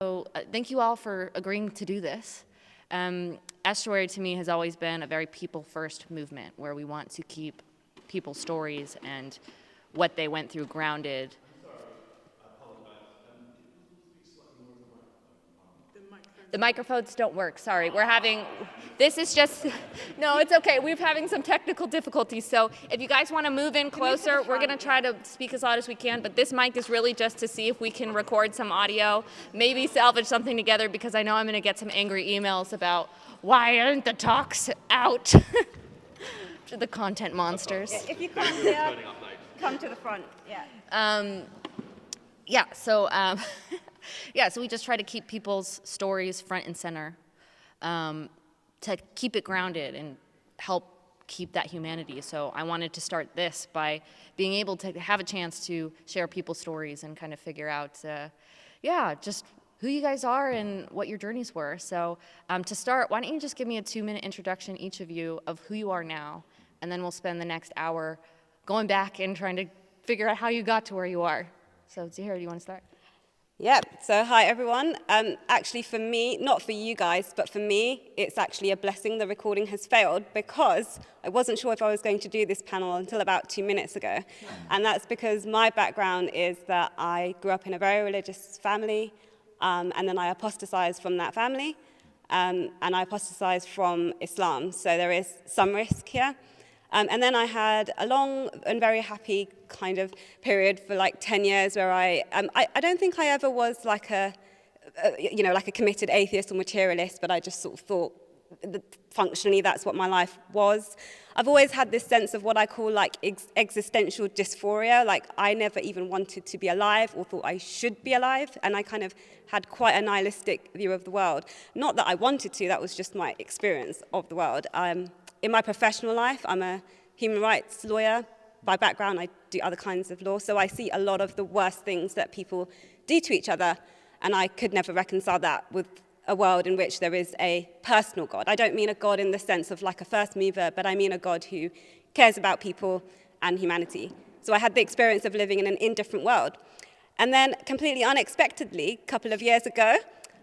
So thank you all for agreeing to do this. Estuary to me has always been a very people-first movement where we want to keep people's stories and what they went through grounded. The microphones don't work, sorry. This is just, no, it's okay. We're having some technical difficulties. So if you guys want to move in closer, we're going to try to speak as loud as we can. But this mic is really just to see if we can record some audio, maybe salvage something together, because I know I'm going to get some angry emails about why aren't the talks out to the content monsters. Yeah, if you can't hear, come to the front. So we just try to keep people's stories front and center, to keep it grounded and help keep that humanity. So I wanted to start this by being able to have a chance to share people's stories and kind of figure out, just who you guys are and what your journeys were. So to start, why don't you just give me a 2-minute introduction, each of you, of who you are now, and then we'll spend the next hour going back and trying to figure out how you got to where you are. So Zahira, do you want to start? Yeah, so hi everyone. Actually for me, not for you guys, but for me, it's actually a blessing the recording has failed because I wasn't sure if I was going to do this panel until about 2 minutes ago. And that's because my background is that I grew up in a very religious family, and then I apostatized from that family, and I apostatized from Islam. So there is some risk here. And then I had a long and very happy kind of period for like 10 years where I don't think I ever was like a committed atheist or materialist, but I just sort of thought that functionally that's what my life was. I've always had this sense of what I call like existential dysphoria, like I never even wanted to be alive or thought I should be alive, and I kind of had quite a nihilistic view of the world. Not that I wanted to, that was just my experience of the world. In my professional life, I'm a human rights lawyer. By background, I do other kinds of law, so I see a lot of the worst things that people do to each other, and I could never reconcile that with a world in which there is a personal God. I don't mean a God in the sense of like a first mover, but I mean a God who cares about people and humanity. So I had the experience of living in an indifferent world. And then completely unexpectedly, a couple of years ago,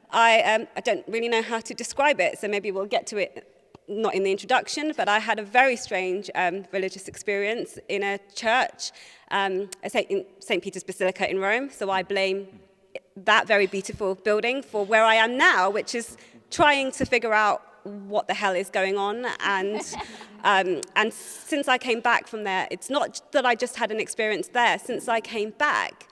I don't really know how to describe it, so maybe we'll get to it not in the introduction, but I had a very strange religious experience in a church, in St. Peter's Basilica in Rome. So I blame that very beautiful building for where I am now, which is trying to figure out what the hell is going on. And since I came back from there, it's not that I just had an experience there. Since I came back,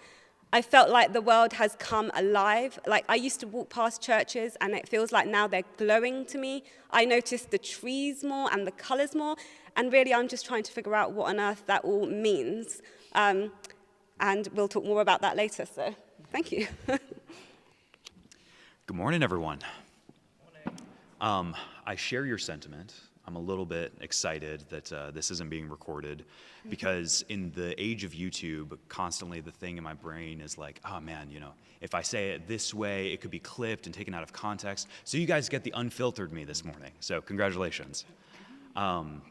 I felt like the world has come alive. Like I used to walk past churches and it feels like now they're glowing to me. I notice the trees more and the colors more. And really I'm just trying to figure out what on earth that all means. And we'll talk more about that later, so thank you. Good morning, everyone. I share your sentiment. I'm a little bit excited that this isn't being recorded because in the age of YouTube, constantly the thing in my brain is like, oh man, if I say it this way, it could be clipped and taken out of context. So you guys get the unfiltered me this morning. So congratulations. My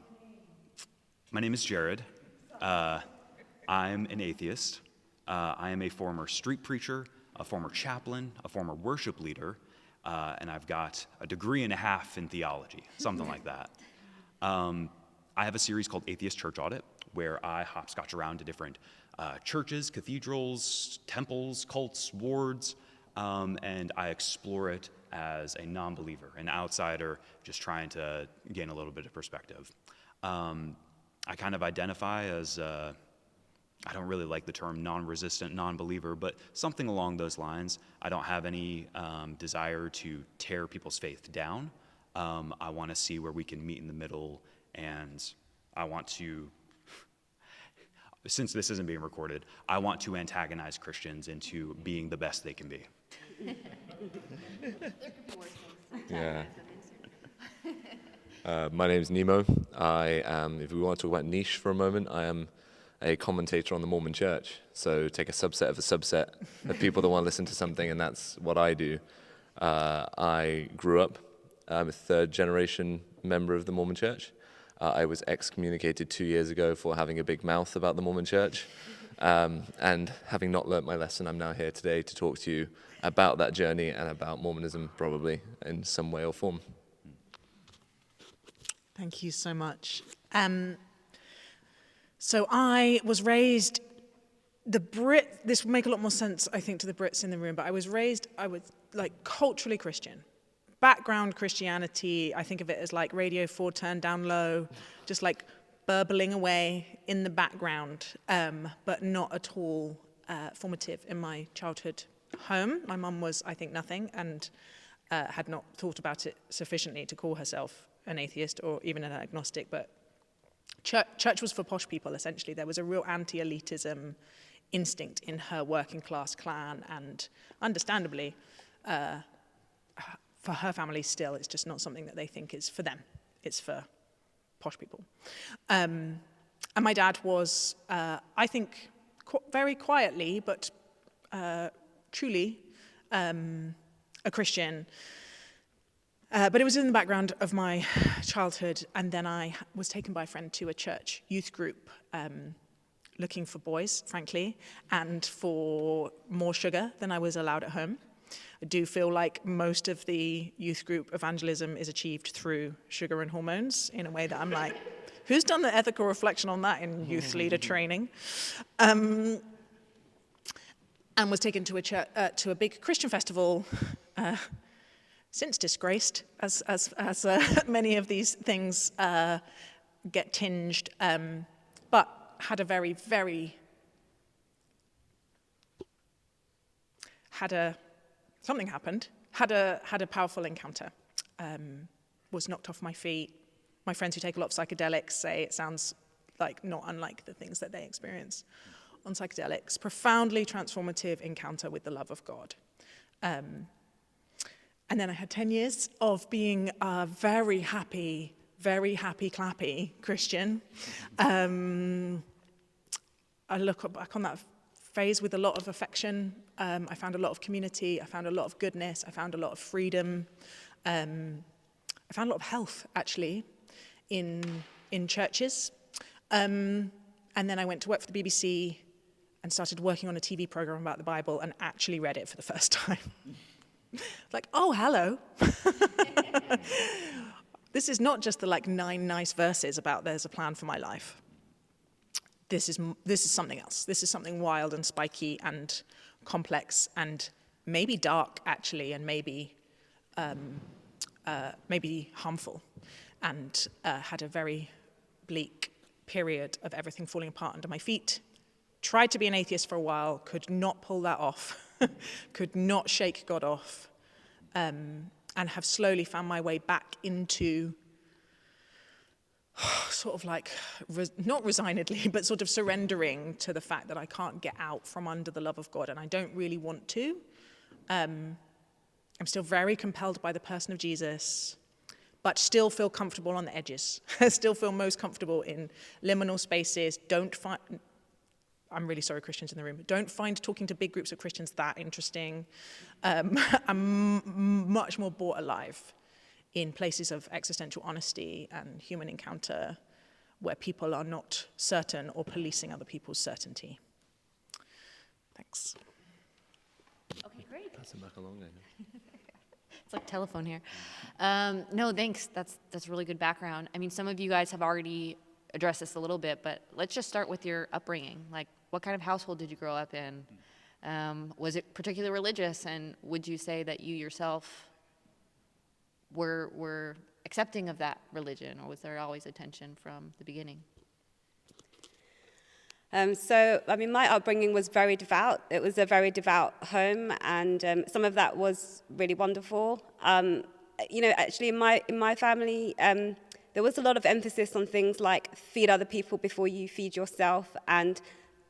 name is Jared. I'm an atheist. I am a former street preacher, a former chaplain, a former worship leader, and I've got a degree and a half in theology, something like that. I have a series called Atheist Church Audit, where I hopscotch around to different churches, cathedrals, temples, cults, wards, and I explore it as a non-believer, an outsider, just trying to gain a little bit of perspective. I kind of identify as, I don't really like the term non-resistant non-believer, but something along those lines. I don't have any desire to tear people's faith down. I want to see where we can meet in the middle, and I want to, since this isn't being recorded, I want to antagonize Christians into being the best they can be. Yeah. My name's Nemo. I am, if we want to talk about niche for a moment, I am a commentator on the Mormon Church. So take a subset of a subset of people that want to listen to something, and that's what I do. I grew up, I'm a third-generation member of the Mormon Church. I was excommunicated 2 years ago for having a big mouth about the Mormon Church. And having not learnt my lesson, I'm now here today to talk to you about that journey and about Mormonism, probably in some way or form. Thank you so much. So I was raised, this will make a lot more sense, I think, to the Brits in the room, but I was like culturally Christian. Background Christianity, I think of it as like Radio 4 turned down low, just like burbling away in the background, but not at all formative in my childhood home. My mum was, I think, nothing, and had not thought about it sufficiently to call herself an atheist or even an agnostic, but church was for posh people, essentially. There was a real anti-elitism instinct in her working class clan, and understandably, for her family still, it's just not something that they think is for them. It's for posh people. And my dad was, I think, very quietly, but truly a Christian. But it was in the background of my childhood, and then I was taken by a friend to a church youth group looking for boys, frankly, and for more sugar than I was allowed at home. I do feel like most of the youth group evangelism is achieved through sugar and hormones in a way that I'm like, who's done the ethical reflection on that in youth leader training? And was taken to a big Christian festival, since disgraced, as many of these things get tinged, but had a very, very, something happened, had a powerful encounter, was knocked off my feet. My friends who take a lot of psychedelics say it sounds like not unlike the things that they experience on psychedelics. Profoundly transformative encounter with the love of God. And then I had 10 years of being a very happy, clappy Christian. I look back on that phase with a lot of affection. I found a lot of community. I found a lot of goodness. I found a lot of freedom. I found a lot of health, actually, in churches. And then I went to work for the BBC and started working on a TV program about the Bible and actually read it for the first time. Like, oh, hello. This is not just the 9 nice verses about there's a plan for my life. This is something else. This is something wild and spiky and complex and maybe dark, actually, and maybe harmful, and had a very bleak period of everything falling apart under my feet. Tried to be an atheist for a while, could not pull that off, could not shake God off, and have slowly found my way back into sort of not resignedly, but sort of surrendering to the fact that I can't get out from under the love of God, and I don't really want to. I'm still very compelled by the person of Jesus, but still feel comfortable on the edges. Still feel most comfortable in liminal spaces. I'm really sorry, Christians in the room, but don't find talking to big groups of Christians that interesting. I'm much more brought alive in places of existential honesty and human encounter where people are not certain or policing other people's certainty. Thanks. Okay, great. Pass it back along, It's like telephone here. No, thanks. That's really good background. I mean, some of you guys have already addressed this a little bit, but let's just start with your upbringing. Like, what kind of household did you grow up in? Was it particularly religious, and would you say that you yourself were accepting of that religion, or was there always a tension from the beginning? My upbringing was very devout. It was a very devout home, and some of that was really wonderful. Actually, in my family, there was a lot of emphasis on things like feed other people before you feed yourself, and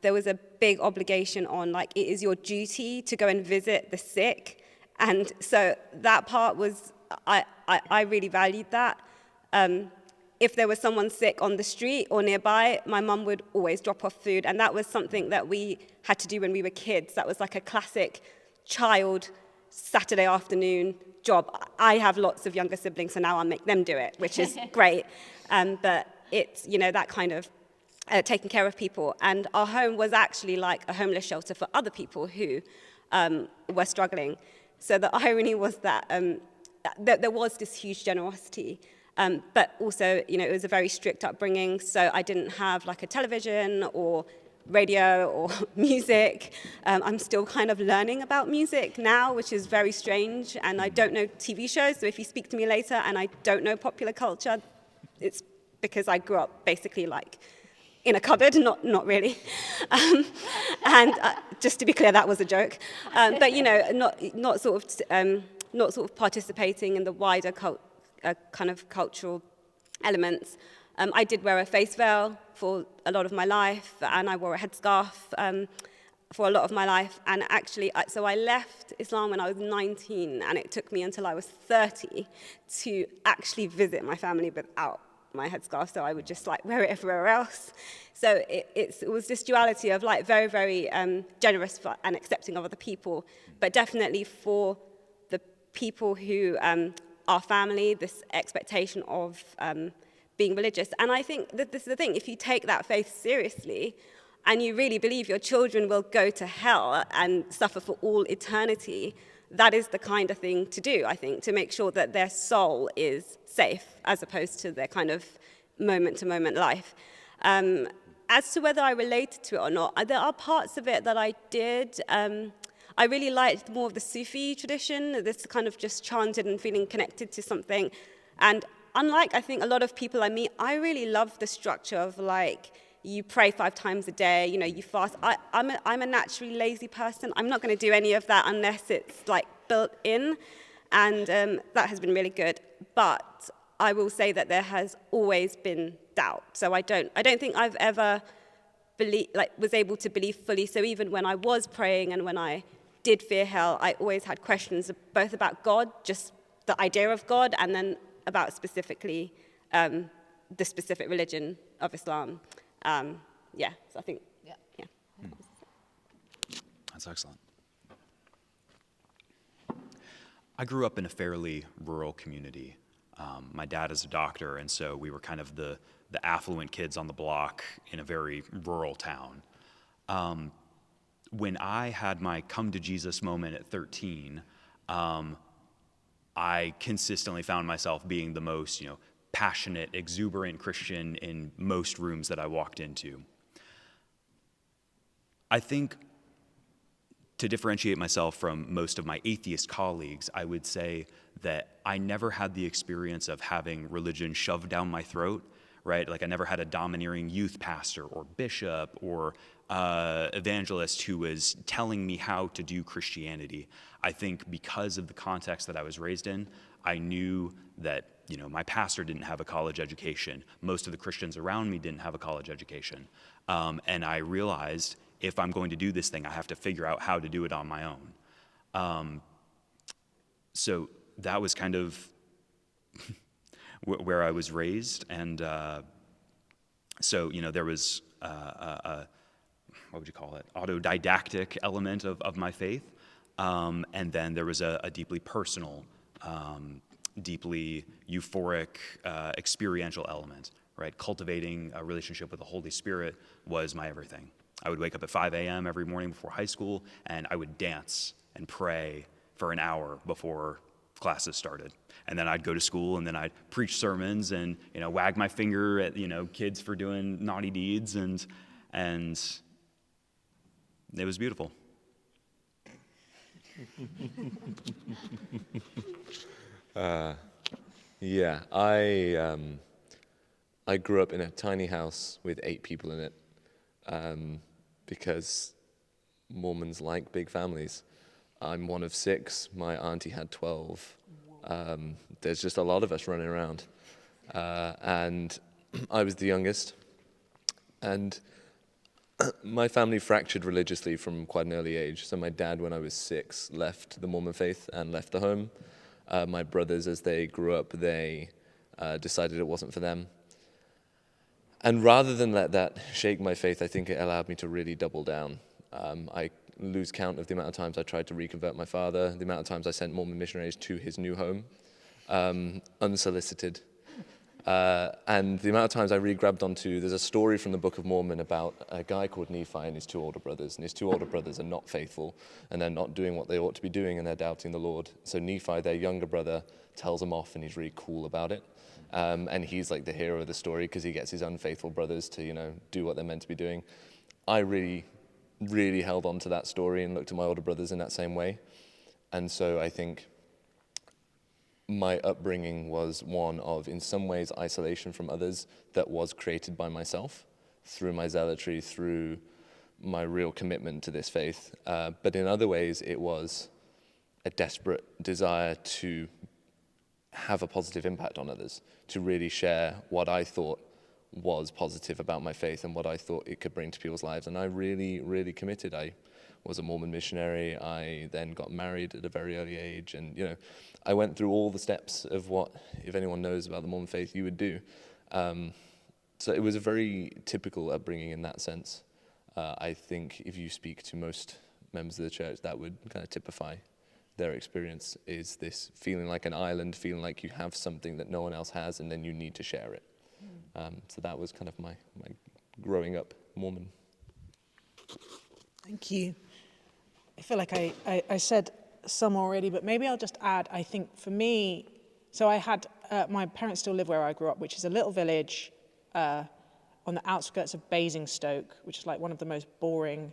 there was a big obligation on it is your duty to go and visit the sick, and so that part was I really valued that. If there was someone sick on the street or nearby, my mum would always drop off food, and that was something that we had to do when we were kids. That was like a classic child Saturday afternoon job. I have lots of younger siblings, so now I'll make them do it, which is great. But it's, that kind of taking care of people. And our home was actually like a homeless shelter for other people who were struggling. So the irony was that, that there was this huge generosity, but also, you know, it was a very strict upbringing. So I didn't have like a television or radio or music. I'm still kind of learning about music now, which is very strange. And I don't know TV shows. So if you speak to me later and I don't know popular culture, it's because I grew up basically like in a cupboard, not really. And just to be clear, that was a joke. But you know, not sort of participating in the wider kind of cultural elements. I did wear a face veil for a lot of my life, and I wore a headscarf for a lot of my life. And actually, so I left Islam when I was 19, and it took me until I was 30 to actually visit my family without my headscarf. So I would just like wear it everywhere else. So it was this duality of like very, very generous and accepting of other people, but definitely for the people who are family, this expectation of being religious. And I think that this is the thing, if you take that faith seriously and you really believe your children will go to hell and suffer for all eternity, that is the kind of thing to do, I think, to make sure that their soul is safe as opposed to their kind of moment-to-moment life. As to whether I related to it or not, there are parts of it that I did. I really liked more of the Sufi tradition, this kind of just chanted and feeling connected to something. And unlike, I think, a lot of people I meet, I really love the structure of like, you pray 5 times a day, you know, you fast. I'm a naturally lazy person. I'm not going to do any of that unless it's like built in, and that has been really good. But I will say that there has always been doubt. So I don't think I've ever was able to believe fully. So even when I was praying and when I did fear hell, I always had questions both about God, just the idea of God, and then about specifically the specific religion of Islam. So I think, yeah. That's excellent. I grew up in a fairly rural community. My dad is a doctor, and so we were kind of the affluent kids on the block in a very rural town. When I had my come to Jesus moment at 13, I consistently found myself being the most, passionate, exuberant Christian in most rooms that I walked into. I think to differentiate myself from most of my atheist colleagues, I would say that I never had the experience of having religion shoved down my throat, right? Like I never had a domineering youth pastor or bishop or evangelist who was telling me how to do Christianity. I think because of the context that I was raised in, I knew that my pastor didn't have a college education. Most of the Christians around me didn't have a college education. And I realized if I'm going to do this thing, I have to figure out how to do it on my own. So that was kind of where I was raised. And so, there was what would you call it? Autodidactic element of my faith. And then there was a deeply personal, deeply euphoric, experiential element, right? Cultivating a relationship with the Holy Spirit was my everything. I would wake up at 5 a.m. every morning before high school, and I would dance and pray for an hour before classes started. And then I'd go to school, and then I'd preach sermons and, wag my finger at, kids for doing naughty deeds, and it was beautiful. I grew up in a tiny house with 8 people in it, because Mormons like big families. I'm one of 6. My auntie had 12. There's just a lot of us running around, and I was the youngest. And my family fractured religiously from quite an early age. So my dad, when I was 6, left the Mormon faith and left the home. My brothers, as they grew up, they decided it wasn't for them. And rather than let that shake my faith, I think it allowed me to really double down. I lose count of the amount of times I tried to reconvert my father, the amount of times I sent Mormon missionaries to his new home, unsolicited. And the amount of times I really grabbed onto, there's a story from the Book of Mormon about a guy called Nephi and his 2 older brothers. And his 2 older brothers are not faithful, and they're not doing what they ought to be doing, and they're doubting the Lord. So Nephi, their younger brother, tells them off, and he's really cool about it. And he's like the hero of the story because he gets his unfaithful brothers to, do what they're meant to be doing. I really, really held on to that story and looked at my older brothers in that same way. And so I think my upbringing was one of, in some ways, isolation from others that was created by myself through my zealotry, through my real commitment to this faith. But in other ways, it was a desperate desire to have a positive impact on others, to really share what I thought was positive about my faith and what I thought it could bring to people's lives. And I really, really committed. I was a Mormon missionary. I then got married at a very early age. And, I went through all the steps of what, if anyone knows about the Mormon faith, you would do. So it was a very typical upbringing in that sense. I think if you speak to most members of the church, that would kind of typify their experience, is this feeling like an island, feeling like you have something that no one else has, and then you need to share it. So that was kind of my growing up Mormon. Thank you. I feel like I said some already, but maybe I'll just add, I think for me, so I had, my parents still live where I grew up, which is a little village on the outskirts of Basingstoke, which is like one of the most boring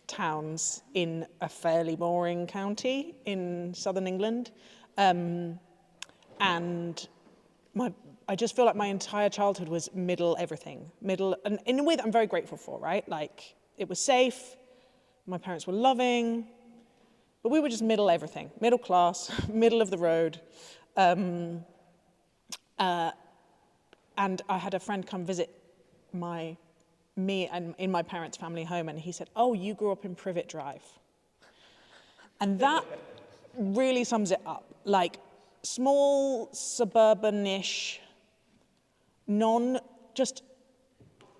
towns in a fairly boring county in southern England. And I just feel like my entire childhood was middle everything. Middle, and in a way that I'm very grateful for, right? Like, it was safe, my parents were loving, but we were just middle everything. Middle class, middle of the road. And I had a friend come visit me and in my parents' family home, and he said, "Oh, you grew up in Privet Drive." And that really sums it up. Like, small, suburban-ish,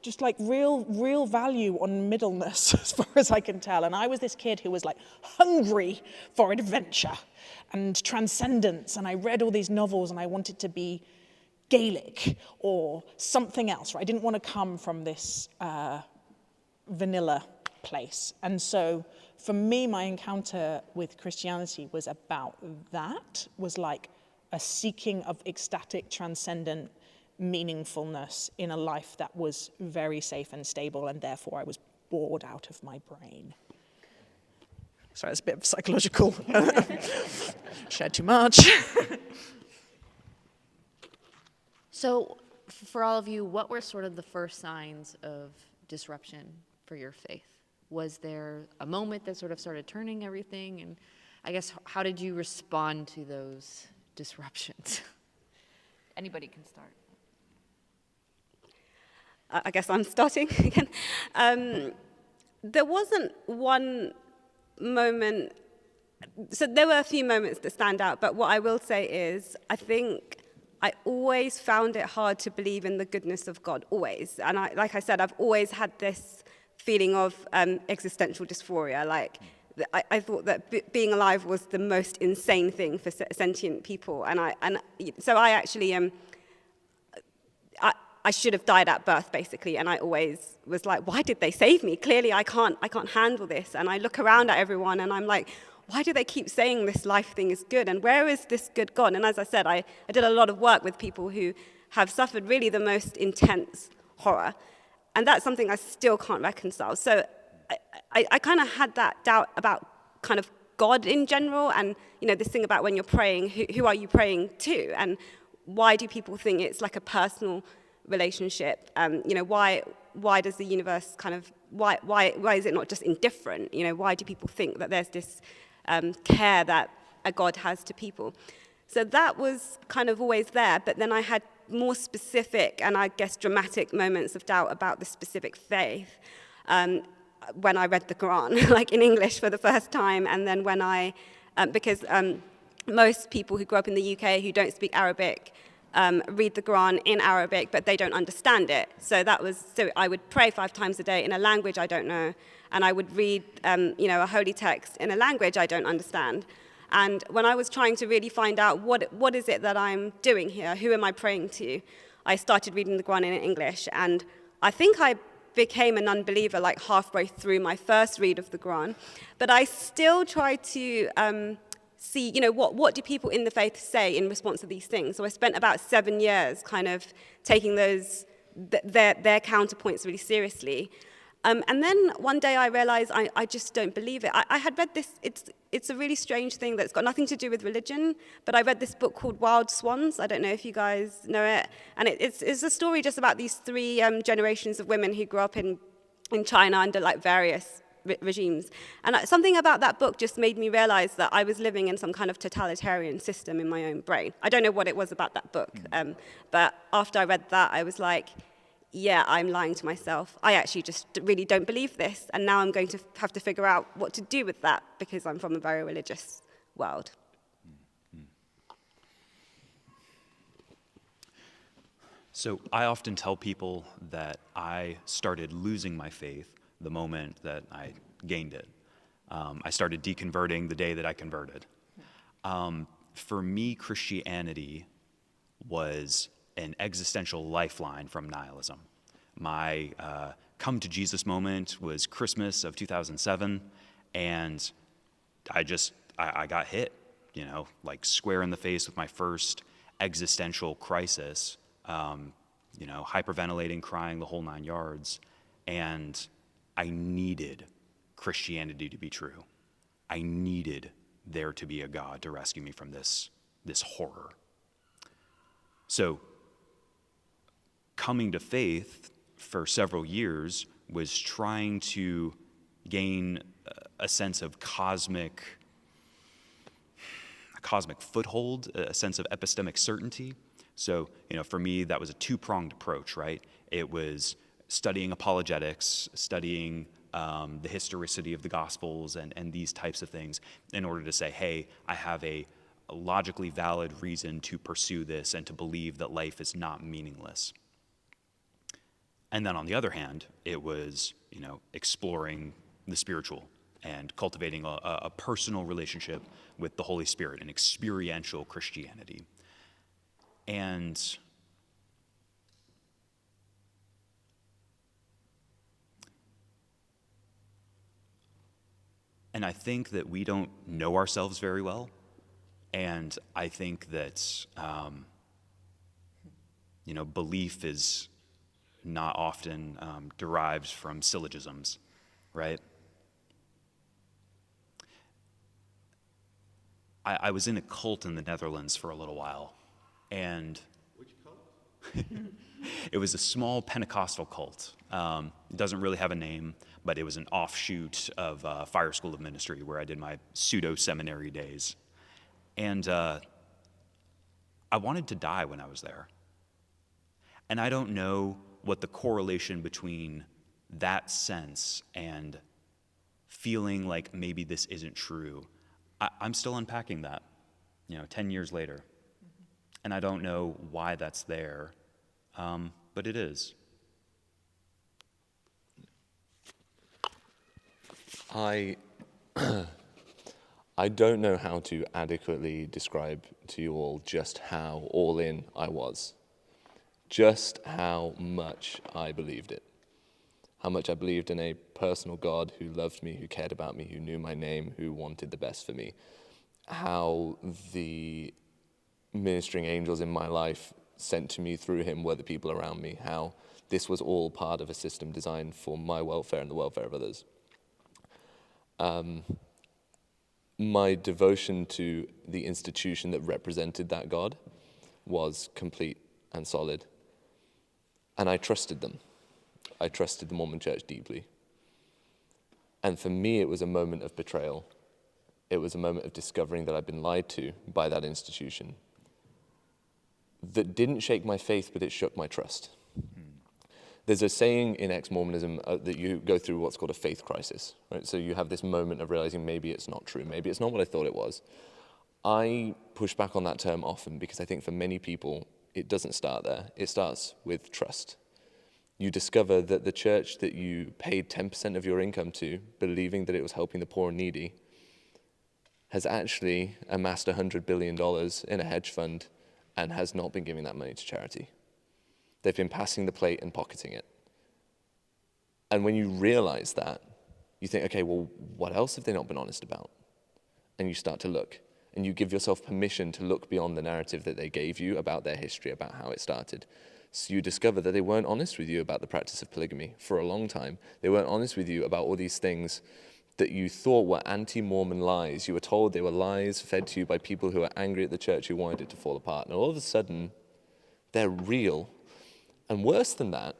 just like real value on middleness, as far as I can tell. And I was this kid who was like hungry for adventure and transcendence. And I read all these novels and I wanted to be Gaelic or something else, right? I didn't want to come from this vanilla place. And so for me, my encounter with Christianity was about that, was like a seeking of ecstatic, transcendent meaningfulness in a life that was very safe and stable, and therefore I was bored out of my brain. Sorry, it's a bit of psychological. Shared too much. So for all of you, what were sort of the first signs of disruption for your faith? Was there a moment that sort of started turning everything? And I guess, how did you respond to those disruptions? Anybody can start. I guess I'm starting again. There wasn't one moment, so there were a few moments that stand out, but what I will say is, I think I always found it hard to believe in the goodness of God, always. And like I said, I've always had this feeling of existential dysphoria. Like, I thought that being alive was the most insane thing for sentient people. So I actually, I should have died at birth, basically, and I always was like, why did they save me? Clearly, I can't handle this. And I look around at everyone, and I'm like, why do they keep saying this life thing is good? And where is this good gone? And as I said, I did a lot of work with people who have suffered really the most intense horror. And that's something I still can't reconcile. So I kind of had that doubt about kind of God in general, and, this thing about when you're praying, who are you praying to? And why do people think it's like a personal relationship? Why does the universe kind of, why is it not just indifferent? Why do people think that there's this care that a God has to people? So that was kind of always there, but then I had more specific and I guess dramatic moments of doubt about the specific faith when I read the Quran, like in English for the first time, and then when because most people who grew up in the UK who don't speak Arabic read the Quran in Arabic, but they don't understand it. So I would pray 5 times a day in a language I don't know, and I would read, a holy text in a language I don't understand. And when I was trying to really find out what is it that I'm doing here, who am I praying to, I started reading the Quran in English. And I think I became an unbeliever like halfway through my first read of the Quran. But I still tried to see, what do people in the faith say in response to these things? So I spent about 7 years kind of taking their counterpoints really seriously. And then one day I realized I just don't believe it. I had read this, it's a really strange thing that's got nothing to do with religion, but I read this book called Wild Swans. I don't know if you guys know it. And it's a story just about these 3 generations of women who grew up in China under like various regimes. And something about that book just made me realize that I was living in some kind of totalitarian system in my own brain. I don't know what it was about that book, but after I read that, I was like, yeah, I'm lying to myself. I actually just really don't believe this, and now I'm going to have to figure out what to do with that because I'm from a very religious world. So I often tell people that I started losing my faith the moment that I gained it. I started deconverting the day that I converted. For me, Christianity was an existential lifeline from nihilism. My come to Jesus moment was Christmas of 2007, and I got hit, like square in the face with my first existential crisis, hyperventilating, crying, the whole 9 yards, and I needed Christianity to be true. I needed there to be a God to rescue me from this horror. So coming to faith for several years was trying to gain a sense of cosmic foothold, a sense of epistemic certainty. So, for me, that was a 2-pronged approach, right? It was studying apologetics, studying the historicity of the Gospels and these types of things in order to say, hey, I have a logically valid reason to pursue this and to believe that life is not meaningless. And then on the other hand, it was, exploring the spiritual and cultivating a personal relationship with the Holy Spirit, an experiential Christianity. And I think that we don't know ourselves very well. And I think that, belief is not often derived from syllogisms, right? I was in a cult in the Netherlands for a little while, and Which cult? it was a small Pentecostal cult. It doesn't really have a name, but it was an offshoot of Fire School of Ministry, where I did my pseudo-seminary days. And I wanted to die when I was there. And I don't know what the correlation between that sense and feeling like maybe this isn't true. I'm still unpacking that, 10 years later. Mm-hmm. And I don't know why that's there, but it is. I don't know how to adequately describe to you all just how all in I was. Just how much I believed it. How much I believed in a personal God who loved me, who cared about me, who knew my name, who wanted the best for me. How the ministering angels in my life sent to me through him were the people around me. How this was all part of a system designed for my welfare and the welfare of others. My devotion to the institution that represented that God was complete and solid. And I trusted them. I trusted the Mormon Church deeply. And for me, it was a moment of betrayal. It was a moment of discovering that I'd been lied to by that institution. That didn't shake my faith, but it shook my trust. There's a saying in ex-Mormonism that you go through what's called a faith crisis, right? So you have this moment of realizing maybe it's not true, maybe it's not what I thought it was. I push back on that term often because I think for many people, it doesn't start there. It starts with trust. You discover that the church that you paid 10% of your income to, believing that it was helping the poor and needy, has actually amassed $100 billion in a hedge fund and has not been giving that money to charity. They've been passing the plate and pocketing it. And when you realize that, you think, okay, well, what else have they not been honest about? And you start to look, and you give yourself permission to look beyond the narrative that they gave you about their history, about how it started. So you discover that they weren't honest with you about the practice of polygamy for a long time. They weren't honest with you about all these things that you thought were anti-Mormon lies. You were told they were lies fed to you by people who were angry at the church who wanted it to fall apart. And all of a sudden, they're real. And worse than that,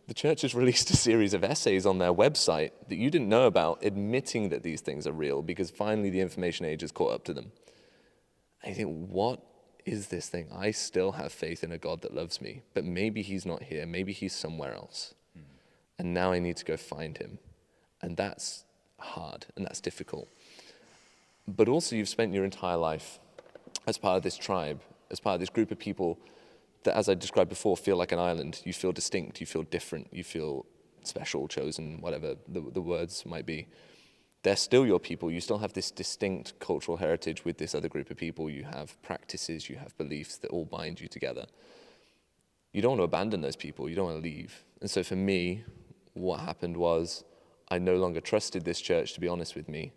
the church has released a series of essays on their website that you didn't know about, admitting that these things are real, because finally the information age has caught up to them. And you think, what is this thing? I still have faith in a God that loves me, but maybe he's not here. Maybe he's somewhere else. And now I need to go find him. And that's hard, and that's difficult. But also you've spent your entire life as part of this tribe, as part of this group of people that, as I described before, feel like an island. You feel distinct, you feel different, you feel special, chosen, whatever the words might be. They're still your people. You still have this distinct cultural heritage with this other group of people. You have practices, you have beliefs that all bind you together. You don't want to abandon those people. You don't want to leave. And so for me, what happened was I no longer trusted this church to be honest with me,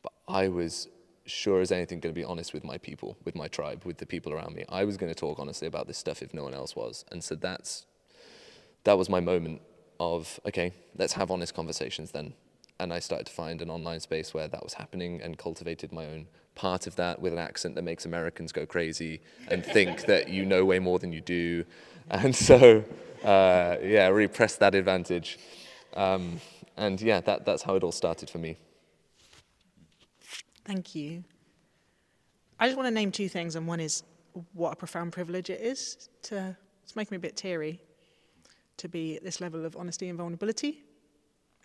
but I was sure as anything going to be honest with my people, with my tribe, with the people around me. I was going to talk honestly about this stuff if no one else was. And so that was my moment of, okay, let's have honest conversations then. And I started to find an online space where that was happening and cultivated my own part of that with an accent that makes Americans go crazy and think that you know way more than you do. And so, really pressed that advantage. And yeah, that's how it all started for me. Thank you. I just want to name two things, and one is what a profound privilege it is to, it's making me a bit teary, to be at this level of honesty and vulnerability.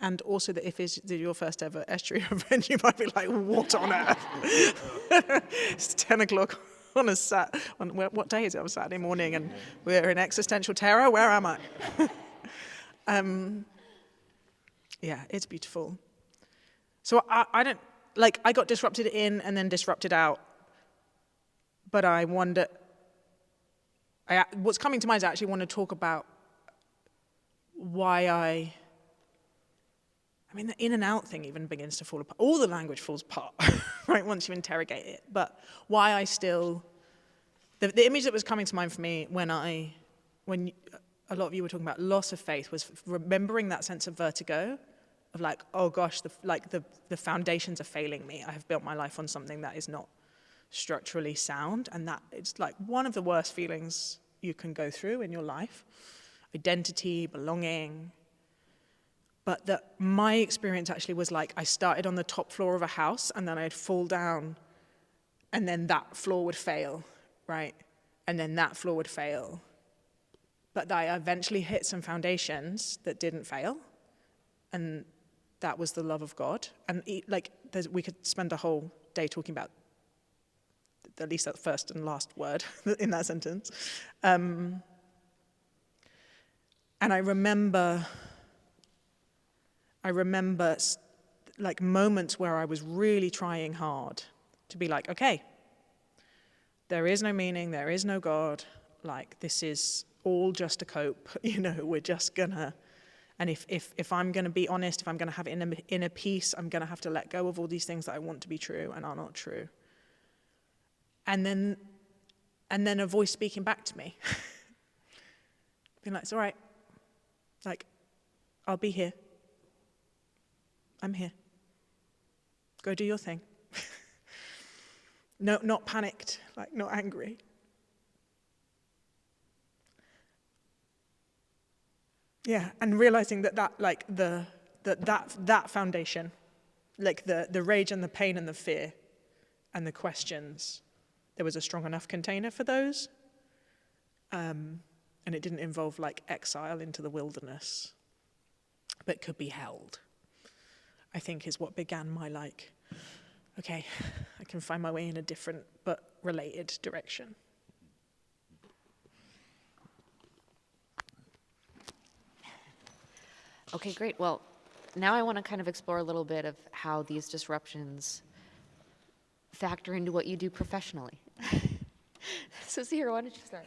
And also that if it's your first ever estuary event, you might be like, what on earth? It's 10 o'clock on what day is it? On Saturday morning, and we're in existential terror. Where am I? Yeah, it's beautiful. So I don't, I got disrupted in and then disrupted out. But I wonder, what's coming to mind is I actually want to talk about why the in and out thing even begins to fall apart. All the language falls apart, right, once you interrogate it. But why I still, the image that was coming to mind for me when a lot of you were talking about loss of faith was remembering that sense of vertigo, of like, oh gosh, the foundations are failing me. I have built my life on something that is not structurally sound, and that it's like one of the worst feelings you can go through in your life. Identity, belonging. But that my experience actually was like I started on the top floor of a house and then I'd fall down and then that floor would fail, right? And then that floor would fail. But that I eventually hit some foundations that didn't fail. And that was the love of God. And we could spend a whole day talking about at least that first and last word in that sentence. And I remember like moments where I was really trying hard to be like, okay, there is no meaning, there is no God, like this is all just a cope, we're just gonna, and if I'm gonna be honest, if I'm gonna have inner peace, I'm gonna have to let go of all these things that I want to be true and are not true. And then a voice speaking back to me, being like, it's all right, like, I'll be here. I'm here. Go do your thing. No, not panicked, like not angry. Yeah, and realizing that foundation, like the rage and the pain and the fear and the questions, there was a strong enough container for those. And it didn't involve like exile into the wilderness, but could be held. I think is what began my okay, I can find my way in a different but related direction. Okay, great. Well, now I want to kind of explore a little bit of how these disruptions factor into what you do professionally? So, Sierra, why don't you start?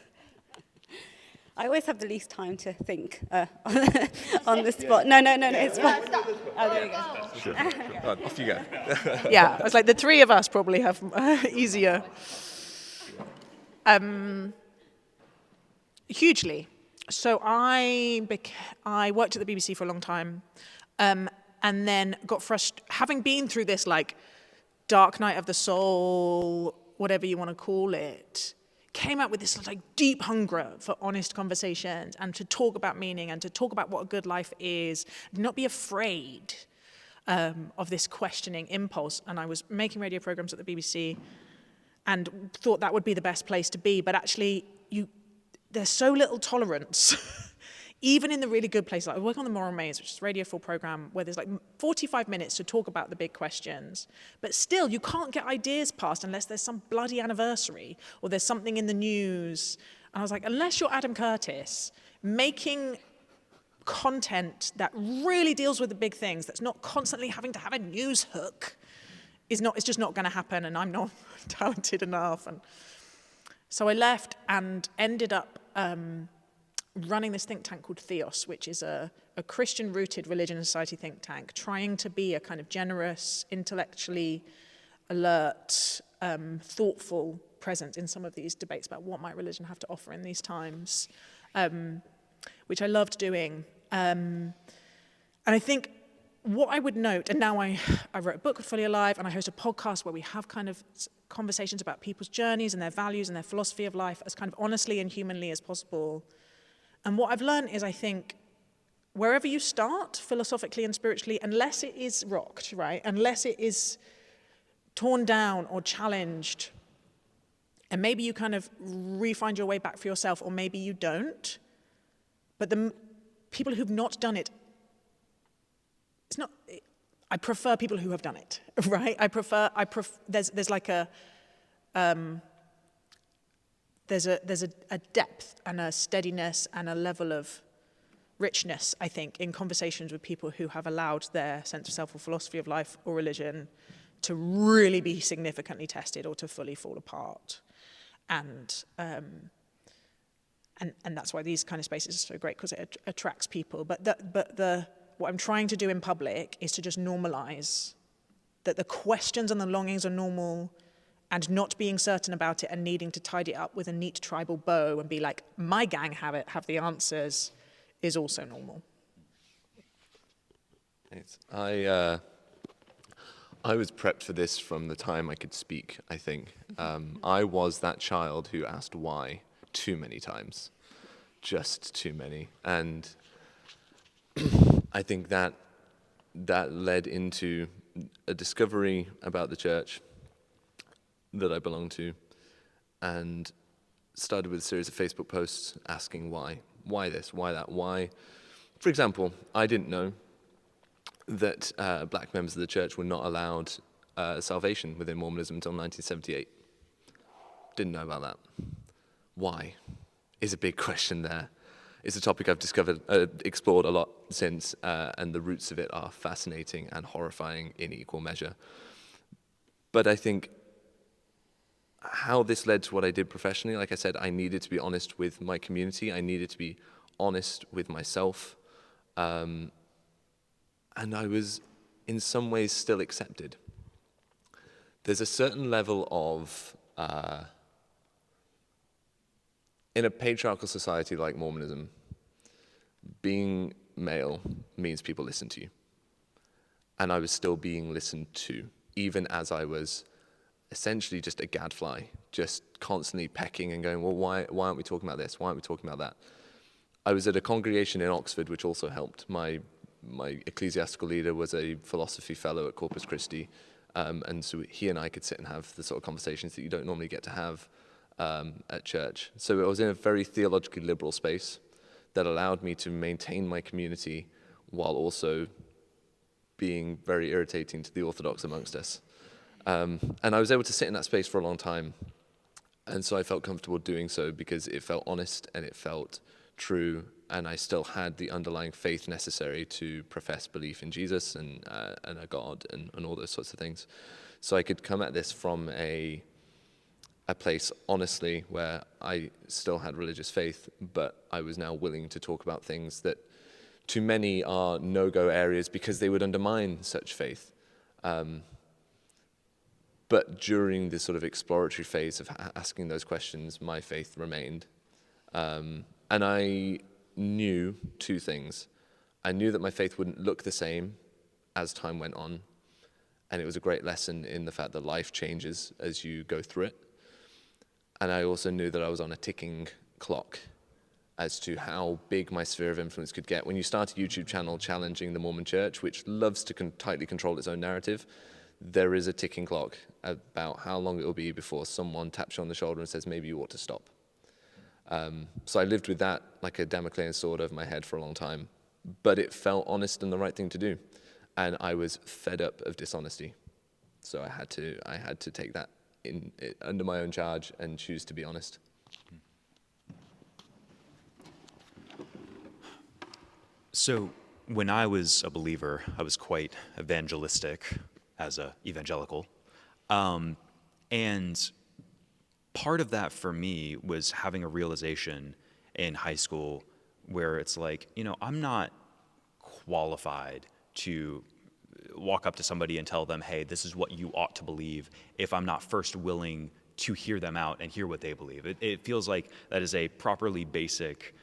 I always have the least time to think on the spot. No, it's fine. Oh, there you go. Sure. Right, off you go. Yeah, I was like, the three of us probably have easier. Hugely. So I worked at the BBC for a long time, and then got frustrated, having been through this like dark night of the soul, whatever you want to call it, came out with this like deep hunger for honest conversations and to talk about meaning and to talk about what a good life is, not be afraid of this questioning impulse. And I was making radio programs at the BBC and thought that would be the best place to be, but actually there's so little tolerance, even in the really good places. Like I work on the Moral Maze, which is a Radio 4 program where there's like 45 minutes to talk about the big questions, but still you can't get ideas passed unless there's some bloody anniversary or there's something in the news. And I was like, unless you're Adam Curtis, making content that really deals with the big things, that's not constantly having to have a news hook, it's just not going to happen, and I'm not talented enough. And so I left and ended up running this think tank called Theos, which is a Christian-rooted religion and society think tank, trying to be a kind of generous, intellectually alert, thoughtful presence in some of these debates about what might religion have to offer in these times, which I loved doing. And I think what I would note, and now I wrote a book called Fully Alive, and I host a podcast where we have kind of conversations about people's journeys and their values and their philosophy of life as kind of honestly and humanly as possible. And what I've learned is, I think, wherever you start, philosophically and spiritually, unless it is rocked, right, unless it is torn down or challenged, and maybe you kind of re-find your way back for yourself, or maybe you don't, but the people who've not done it, I prefer people who have done it, right? There's like there's a depth and a steadiness and a level of richness, I think, in conversations with people who have allowed their sense of self or philosophy of life or religion to really be significantly tested or to fully fall apart. And that's why these kind of spaces are so great, because it attracts people. But what I'm trying to do in public is to just normalize that the questions and the longings are normal, and not being certain about it and needing to tidy it up with a neat tribal bow and be like, my gang have the answers, is also normal. Thanks. I was prepped for this from the time I could speak, I think. I was that child who asked why too many times, just too many. And I think that led into a discovery about the church that I belong to, and started with a series of Facebook posts asking why. Why this? Why that? Why? For example, I didn't know that black members of the church were not allowed salvation within Mormonism until 1978. Didn't know about that. Why? Is a big question there. It's a topic I've explored a lot since, and the roots of it are fascinating and horrifying in equal measure. But I think how this led to what I did professionally, like I said, I needed to be honest with my community. I needed to be honest with myself. And I was, in some ways, still accepted. There's a certain level of, in a patriarchal society like Mormonism, being male means people listen to you. And I was still being listened to, even as I was essentially just a gadfly, just constantly pecking and going, well, why aren't we talking about this? Why aren't we talking about that? I was at a congregation in Oxford, which also helped. My ecclesiastical leader was a philosophy fellow at Corpus Christi, and so he and I could sit and have the sort of conversations that you don't normally get to have at church. So I was in a very theologically liberal space that allowed me to maintain my community while also being very irritating to the orthodox amongst us. And I was able to sit in that space for a long time. And so I felt comfortable doing so because it felt honest and it felt true, and I still had the underlying faith necessary to profess belief in Jesus and a God and all those sorts of things. So I could come at this from a place, honestly, where I still had religious faith, but I was now willing to talk about things that to many are no-go areas because they would undermine such faith. But during this sort of exploratory phase of asking those questions, my faith remained. And I knew two things. I knew that my faith wouldn't look the same as time went on. And it was a great lesson in the fact that life changes as you go through it. And I also knew that I was on a ticking clock as to how big my sphere of influence could get. When you start a YouTube channel challenging the Mormon Church, which loves to tightly control its own narrative, there is a ticking clock about how long it will be before someone taps you on the shoulder and says, maybe you ought to stop. So I lived with that like a Damoclean sword over my head for a long time. But it felt honest and the right thing to do. And I was fed up of dishonesty. So I had to take that under my own charge and choose to be honest. So when I was a believer, I was quite evangelistic as a evangelical. And part of that for me was having a realization in high school where it's like, I'm not qualified to walk up to somebody and tell them, hey, this is what you ought to believe, if I'm not first willing to hear them out and hear what they believe. It feels like that is a properly basic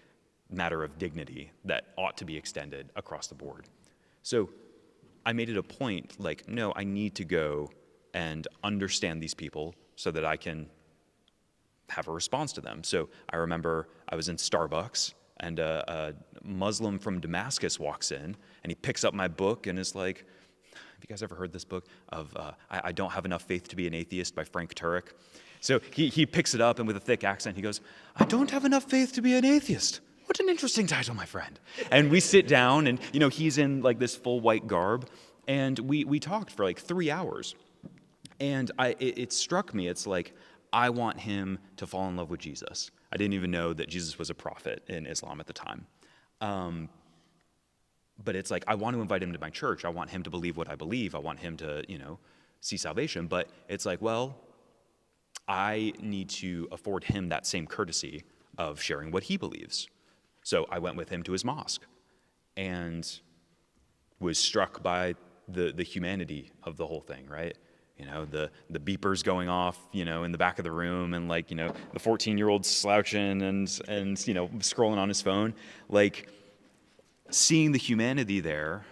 matter of dignity that ought to be extended across the board. So I made it a point, like, no, I need to go and understand these people so that I can have a response to them. So I remember I was in Starbucks and a Muslim from Damascus walks in and he picks up my book and is like, have you guys ever heard this book of I Don't Have Enough Faith to Be an Atheist by Frank Turek? So he picks it up and with a thick accent he goes, I don't have enough faith to be an atheist. What an interesting title, my friend. And we sit down and he's in like this full white garb and we talked for like 3 hours. And it struck me, it's like, I want him to fall in love with Jesus. I didn't even know that Jesus was a prophet in Islam at the time. But it's like, I want to invite him to my church. I want him to believe what I believe. I want him to, see salvation. But it's like, well, I need to afford him that same courtesy of sharing what he believes. So I went with him to his mosque and was struck by the humanity of the whole thing, right? The beepers going off, in the back of the room and like, the 14-year-old slouching and scrolling on his phone. Like, seeing the humanity there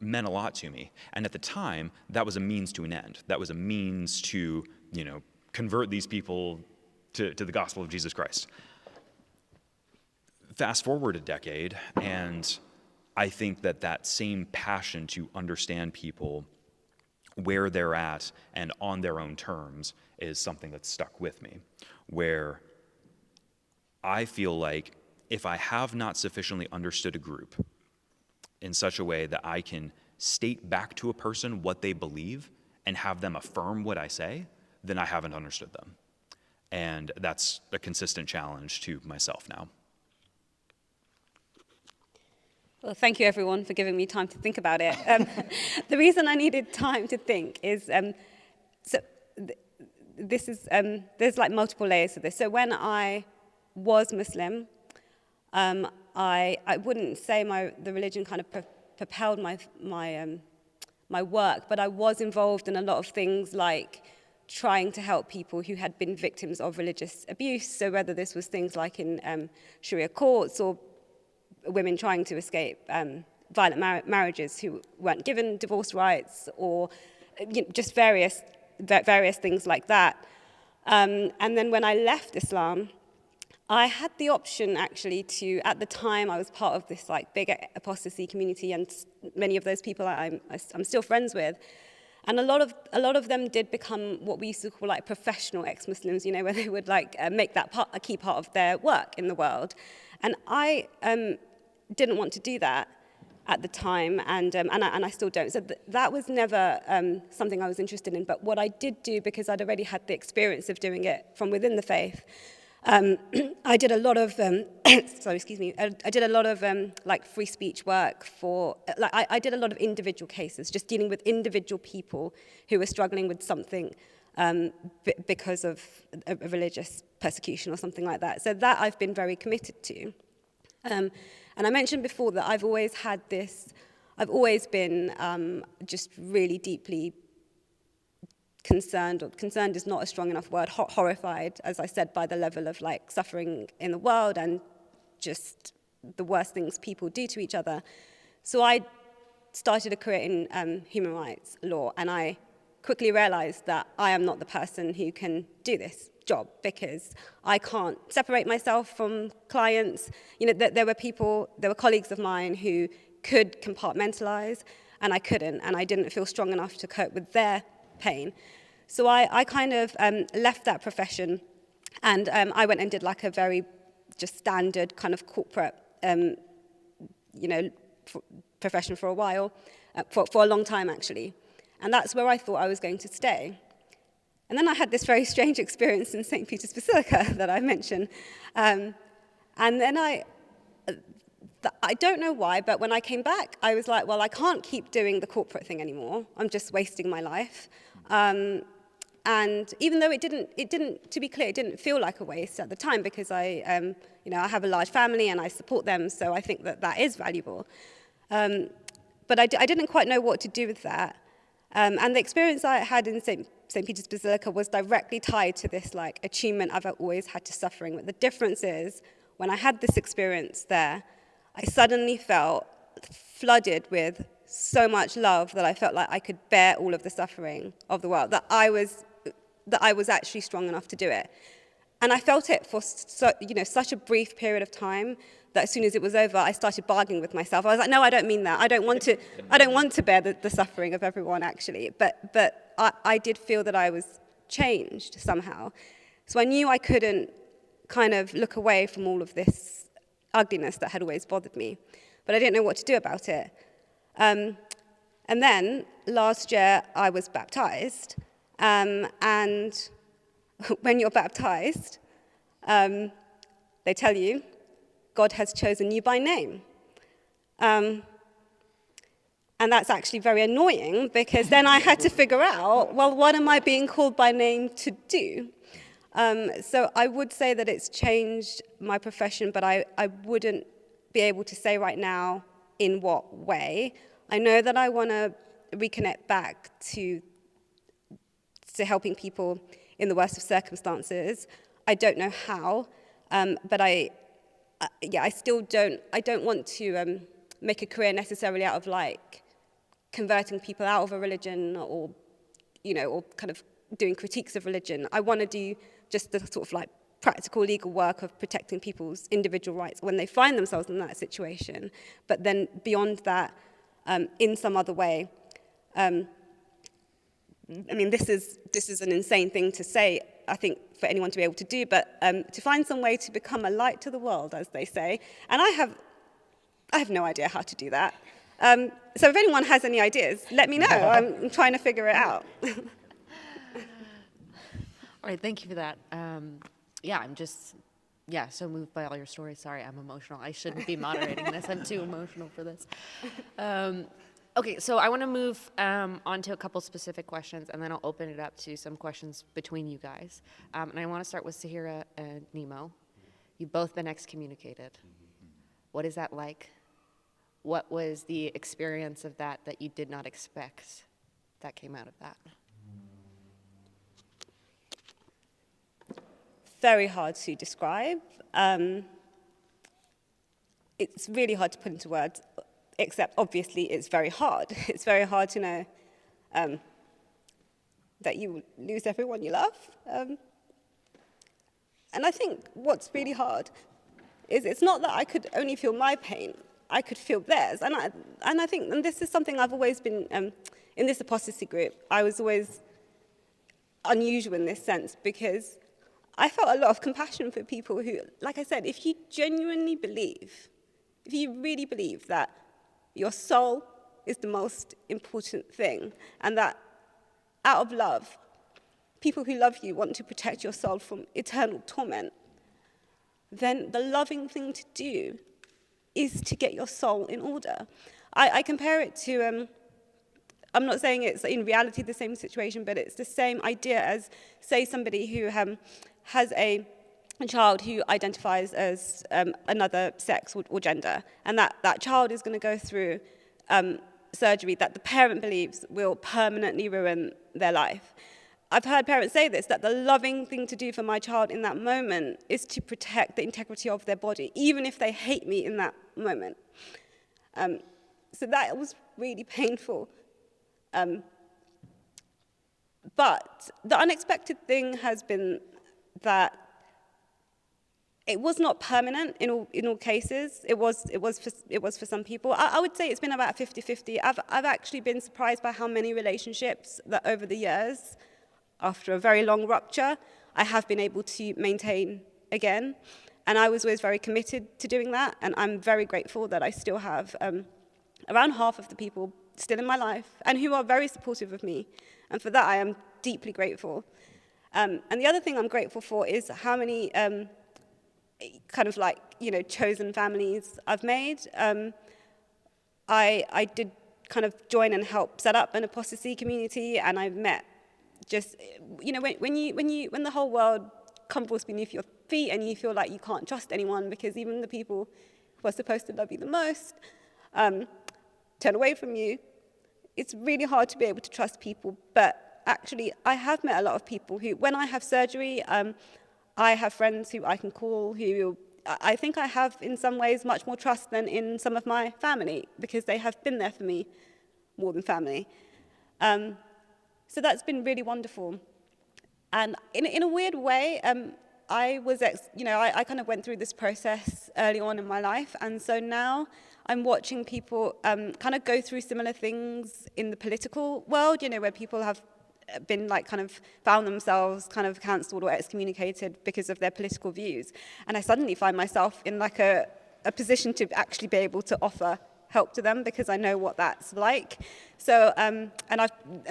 meant a lot to me. And at the time, that was a means to an end. That was a means to, convert these people to the gospel of Jesus Christ. Fast forward a decade, and I think that same passion to understand people where they're at and on their own terms is something that's stuck with me, where I feel like if I have not sufficiently understood a group in such a way that I can state back to a person what they believe and have them affirm what I say, then I haven't understood them. And that's a consistent challenge to myself now. Well, thank you, everyone, for giving me time to think about it. The reason I needed time to think is, there's like multiple layers to this. So when I was Muslim, I wouldn't say the religion kind of propelled my work, but I was involved in a lot of things like trying to help people who had been victims of religious abuse. So whether this was things like in Sharia courts or women trying to escape violent marriages who weren't given divorce rights, or just various things like that. And then when I left Islam, I had the option actually to, at the time I was part of this like big apostasy community, and many of those people I'm still friends with. And a lot of them did become what we used to call like professional ex-Muslims, where they would like make that a key part of their work in the world. And I didn't want to do that at the time, and I still don't. So that was never something I was interested in. But what I did do, because I'd already had the experience of doing it from within the faith, I did a lot of, sorry, excuse me, I did a lot of like free speech work for, like I did a lot of individual cases, just dealing with individual people who were struggling with something because of a religious persecution or something like that. So that I've been very committed to. And I mentioned before that I've always had this, I've always been just really deeply concerned, or concerned is not a strong enough word, horrified, as I said, by the level of like suffering in the world and just the worst things people do to each other. So I started a career in human rights law, and I quickly realized that I am not the person who can do this job, because I can't separate myself from clients. You know, there were colleagues of mine who could compartmentalize, and I couldn't, and I didn't feel strong enough to cope with their pain. So I kind of left that profession, and I went and did like a very just standard kind of corporate, profession for a while, for a long time actually. And that's where I thought I was going to stay. And then I had this very strange experience in St. Peter's Basilica that I mentioned. And then I don't know why, but when I came back, I was like, well, I can't keep doing the corporate thing anymore. I'm just wasting my life. And even though it didn't, to be clear, it didn't feel like a waste at the time, because I have a large family and I support them, so I think that is valuable. But I didn't quite know what to do with that. And the experience I had in St. Peter's Basilica was directly tied to this like attunement I've always had to suffering. But the difference is, when I had this experience there, I suddenly felt flooded with so much love that I felt like I could bear all of the suffering of the world, that I was actually strong enough to do it. And I felt it for such a brief period of time that as soon as it was over, I started bargaining with myself. I was like, no, I don't mean that. I don't want to bear the suffering of everyone, actually. But I did feel that I was changed somehow. So I knew I couldn't kind of look away from all of this ugliness that had always bothered me. But I didn't know what to do about it. And then last year, I was baptized. And when you're baptized, they tell you, God has chosen you by name. And that's actually very annoying, because then I had to figure out, well, what am I being called by name to do? So I would say that it's changed my profession, but I wouldn't be able to say right now in what way. I know that I want to reconnect back to helping people in the worst of circumstances. I don't know how, but I still don't want to make a career necessarily out of like converting people out of a religion, or kind of doing critiques of religion. I want to do just the sort of like practical legal work of protecting people's individual rights when they find themselves in that situation. But then beyond that, in some other way, this is an insane thing to say, I think, for anyone to be able to do, but to find some way to become a light to the world, as they say. And I have no idea how to do that. So if anyone has any ideas, let me know. I'm trying to figure it out. All right, thank you for that. I'm just, so moved by all your stories. Sorry, I'm emotional. I shouldn't be moderating this. I'm too emotional for this. Okay, so I want to move on to a couple specific questions, and then I'll open it up to some questions between you guys. And I want to start with Sahira and Nemo. You've both been excommunicated. What is that like? What was the experience of that you did not expect that came out of that? Very hard to describe. It's really hard to put into words, except obviously it's very hard. It's very hard to know that you lose everyone you love. And I think what's really hard is it's not that I could only feel my pain, I could feel theirs. And I think, and this is something I've always been, in this apostasy group, I was always unusual in this sense, because I felt a lot of compassion for people who, like I said, if you genuinely believe, if you really believe that your soul is the most important thing, and that out of love, people who love you want to protect your soul from eternal torment, then the loving thing to do is to get your soul in order. I compare it to, I'm not saying it's in reality the same situation, but it's the same idea as, say, somebody who has a child who identifies as another sex or gender, and that child is going to go through surgery that the parent believes will permanently ruin their life. I've heard parents say this, that the loving thing to do for my child in that moment is to protect the integrity of their body, even if they hate me in that moment. So that was really painful. But the unexpected thing has been that it was not permanent in all cases. It was for some people. I would say it's been about 50-50. I've actually been surprised by how many relationships that over the years, after a very long rupture, I have been able to maintain again. And I was always very committed to doing that. And I'm very grateful that I still have around half of the people still in my life and who are very supportive of me. And for that, I am deeply grateful. And the other thing I'm grateful for is how many kind of like, chosen families I've made. I did kind of join and help set up an apostasy community, and I've met just, when the whole world crumbles beneath your feet and you feel like you can't trust anyone because even the people who are supposed to love you the most turn away from you, it's really hard to be able to trust people. But actually, I have met a lot of people who, when I have surgery, I have friends who I can call who I think I have in some ways much more trust than in some of my family because they have been there for me more than family. So that's been really wonderful. And in a weird way, I kind of went through this process early on in my life. And so now I'm watching people kind of go through similar things in the political world, where people have been kind of found themselves kind of cancelled or excommunicated because of their political views. And I suddenly find myself in a position to actually be able to offer help to them because I know what that's like. So, and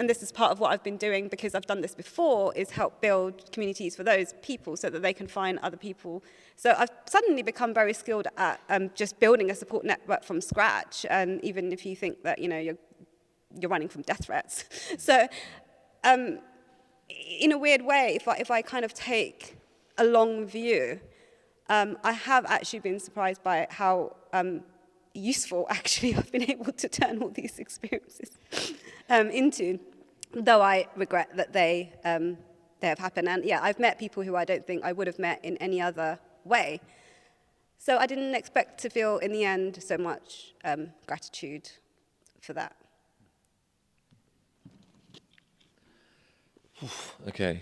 this is part of what I've been doing because I've done this before, is help build communities for those people so that they can find other people. So I've suddenly become very skilled at just building a support network from scratch, and even if you think that, you're running from death threats. So, in a weird way, if I kind of take a long view, I have actually been surprised by how useful actually I've been able to turn all these experiences into, though I regret that they have happened. And yeah, I've met people who I don't think I would have met in any other way. So I didn't expect to feel in the end so much gratitude for that. Okay.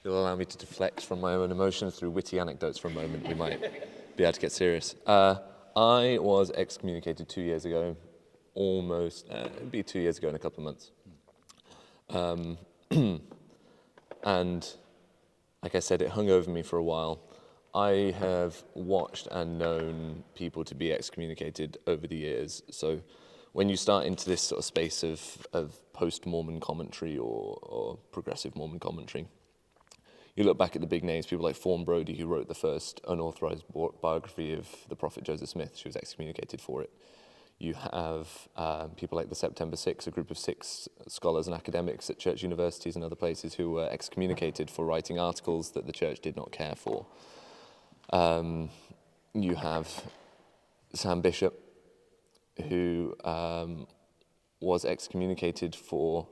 You'll allow me to deflect from my own emotions through witty anecdotes for a moment. We might be able to get serious. I was excommunicated 2 years ago, almost, it'd be 2 years ago in a couple of months. And like I said, it hung over me for a while. I have watched and known people to be excommunicated over the years. So when you start into this sort of space of post-Mormon commentary or progressive Mormon commentary, you look back at the big names, people like Fawn Brodie, who wrote the first unauthorized biography of the prophet Joseph Smith. She was excommunicated for it. You have people like the September 6, a group of 6 scholars and academics at church universities and other places who were excommunicated for writing articles that the church did not care for. You have Sam Bishop, who was excommunicated for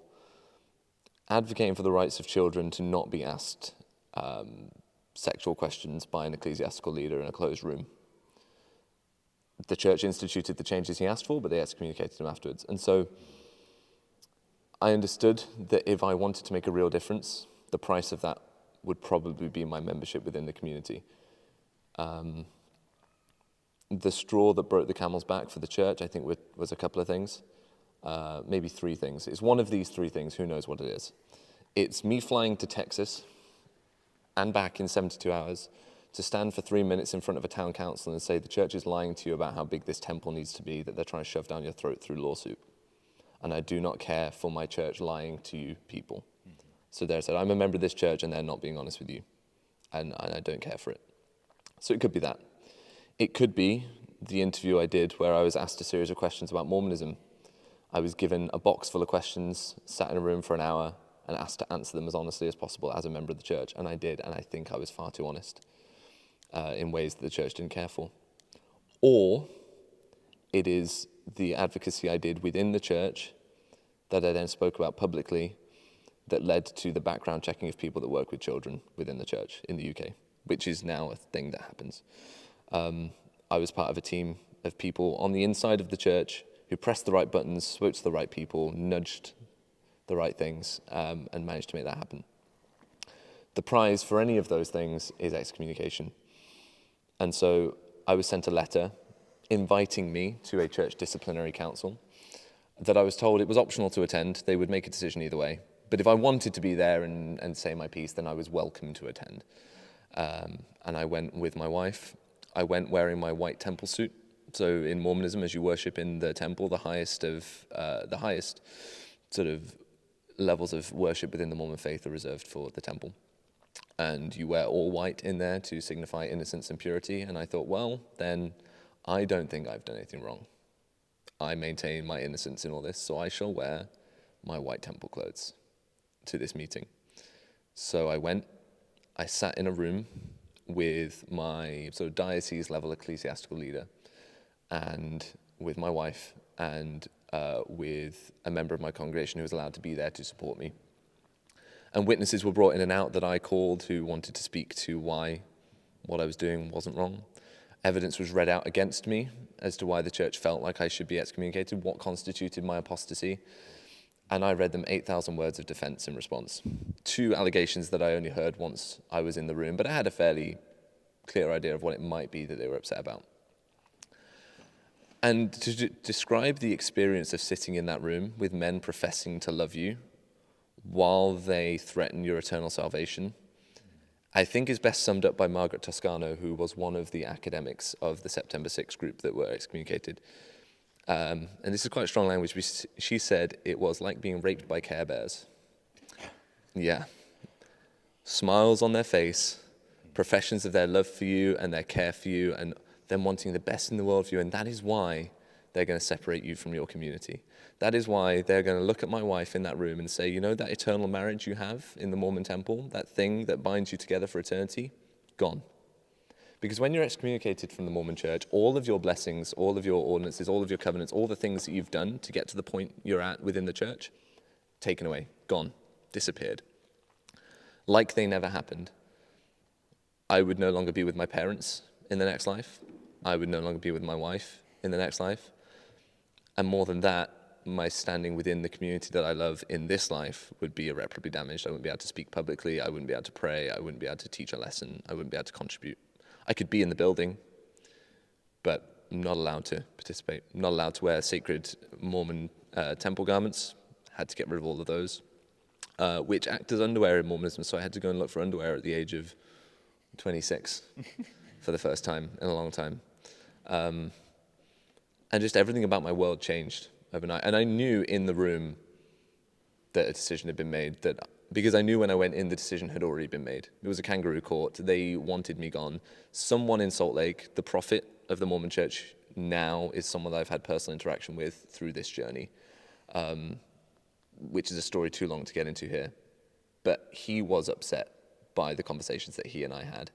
advocating for the rights of children to not be asked sexual questions by an ecclesiastical leader in a closed room. The church instituted the changes he asked for, but they excommunicated him afterwards. And so I understood that if I wanted to make a real difference, the price of that would probably be my membership within the community. The straw that broke the camel's back for the church, I think, was a couple of things, maybe 3 things. It's one of these 3 things, who knows what it is. It's me flying to Texas and back in 72 hours to stand for 3 minutes in front of a town council and say the church is lying to you about how big this temple needs to be that they're trying to shove down your throat through lawsuit. And I do not care for my church lying to you people. So there I said, I'm a member of this church and they're not being honest with you. And I don't care for it. So it could be that. It could be the interview I did where I was asked a series of questions about Mormonism. I was given a box full of questions, sat in a room for an hour, and asked to answer them as honestly as possible as a member of the church. And I did, and I think I was far too honest in ways that the church didn't care for. Or it is the advocacy I did within the church that I then spoke about publicly that led to the background checking of people that work with children within the church in the UK, which is now a thing that happens. I was part of a team of people on the inside of the church who pressed the right buttons, spoke to the right people, nudged the right things, and managed to make that happen. The prize for any of those things is excommunication. And so I was sent a letter inviting me to a church disciplinary council that I was told it was optional to attend. They would make a decision either way. But if I wanted to be there and say my piece, then I was welcome to attend. And I went with my wife. I went wearing my white temple suit. So in Mormonism, as you worship in the temple, the highest sort of levels of worship within the Mormon faith are reserved for the temple. And you wear all white in there to signify innocence and purity. And I thought, well, then I don't think I've done anything wrong. I maintain my innocence in all this, so I shall wear my white temple clothes to this meeting. So I went, I sat in a room with my sort of diocese level ecclesiastical leader and with my wife and with a member of my congregation who was allowed to be there to support me. And witnesses were brought in and out that I called who wanted to speak to why what I was doing wasn't wrong. Evidence was read out against me as to why the church felt like I should be excommunicated, what constituted my apostasy. And I read them 8,000 words of defense in response. 2 allegations that I only heard once I was in the room, but I had a fairly clear idea of what it might be that they were upset about. And to describe the experience of sitting in that room with men professing to love you while they threaten your eternal salvation, I think is best summed up by Margaret Toscano, who was one of the academics of the September 6 group that were excommunicated. And this is quite strong language. She said it was like being raped by Care Bears. Yeah. Smiles on their face, professions of their love for you and their care for you, and them wanting the best in the world for you. And that is why they're going to separate you from your community. That is why they're going to look at my wife in that room and say, you know, that eternal marriage you have in the Mormon temple, that thing that binds you together for eternity, gone. Because when you're excommunicated from the Mormon church, all of your blessings, all of your ordinances, all of your covenants, all the things that you've done to get to the point you're at within the church, taken away, gone, disappeared. Like they never happened. I would no longer be with my parents in the next life. I would no longer be with my wife in the next life. And more than that, my standing within the community that I love in this life would be irreparably damaged. I wouldn't be able to speak publicly. I wouldn't be able to pray. I wouldn't be able to teach a lesson. I wouldn't be able to contribute. I could be in the building, but I'm not allowed to participate. I'm not allowed to wear sacred Mormon temple garments. Had to get rid of all of those, which act as underwear in Mormonism. So I had to go and look for underwear at the age of 26 for the first time in a long time. And just everything about my world changed overnight. And I knew in the room that a decision had been made, because I knew when I went in, the decision had already been made. It was a kangaroo court. They wanted me gone. Someone in Salt Lake, the prophet of the Mormon church now, is someone that I've had personal interaction with through this journey, which is a story too long to get into here. But he was upset by the conversations that he and I had.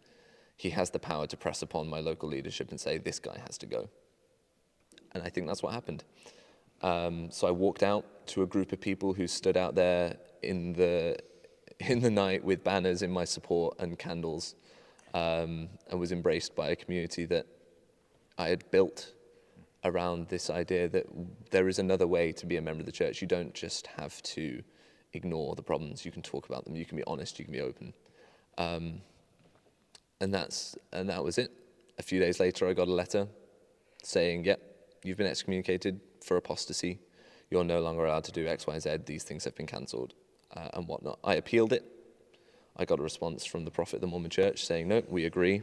He has the power to press upon my local leadership and say, this guy has to go. And I think that's what happened. So I walked out to a group of people who stood out there in the night with banners in my support and candles, and was embraced by a community that I had built around this idea that there is another way to be a member of the church. You don't just have to ignore the problems. You can talk about them. You can be honest. You can be open. And that was it. A few days later, I got a letter saying, yep, you've been excommunicated for apostasy. You're no longer allowed to do X, Y, Z. These things have been cancelled and whatnot. I appealed it. I got a response from the prophet of the Mormon church saying, no, we agree.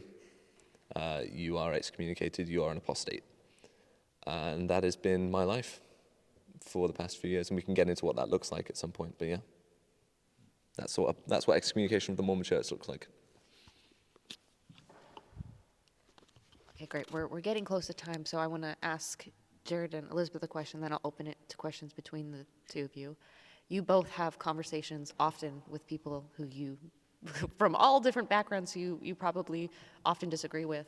You are excommunicated. You are an apostate. And that has been my life for the past few years. And we can get into what that looks like at some point. But yeah, that's what excommunication of the Mormon church looks like. Okay, great. We're getting close to time, so I want to ask Jared and Elizabeth a question, then I'll open it to questions between the two of you. You both have conversations often with people who you, from all different backgrounds, you probably often disagree with.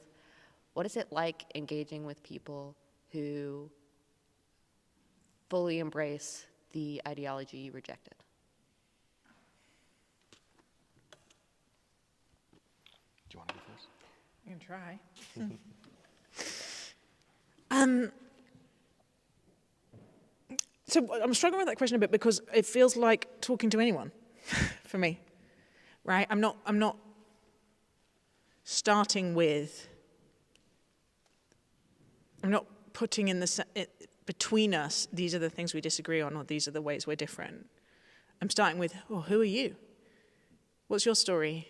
What is it like engaging with people who fully embrace the ideology you rejected? Do you want to go first? I can try. So I'm struggling with that question a bit because it feels like talking to anyone for me, right? I'm not starting with, I'm not putting in between us, these are the things we disagree on, or these are the ways we're different. I'm starting with, oh, who are you? What's your story?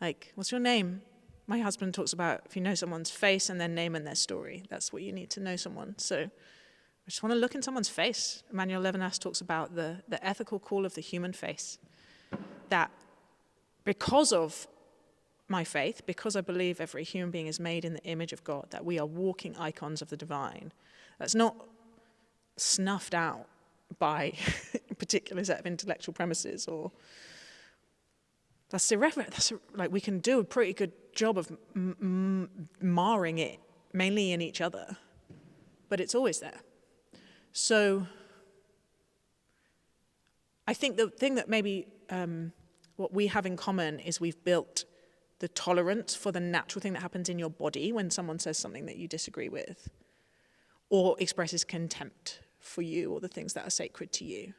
Like, what's your name? My husband talks about if you know someone's face and their name and their story, that's what you need to know someone. So I just want to look in someone's face. Emmanuel Levinas talks about the ethical call of the human face. That because of my faith, because I believe every human being is made in the image of God, that we are walking icons of the divine, that's not snuffed out by a particular set of intellectual premises, or that's irrelevant. Like we can do a pretty good job of marring it, mainly in each other, but it's always there. So I think the thing that maybe what we have in common is we've built the tolerance for the natural thing that happens in your body when someone says something that you disagree with or expresses contempt for you or the things that are sacred to you.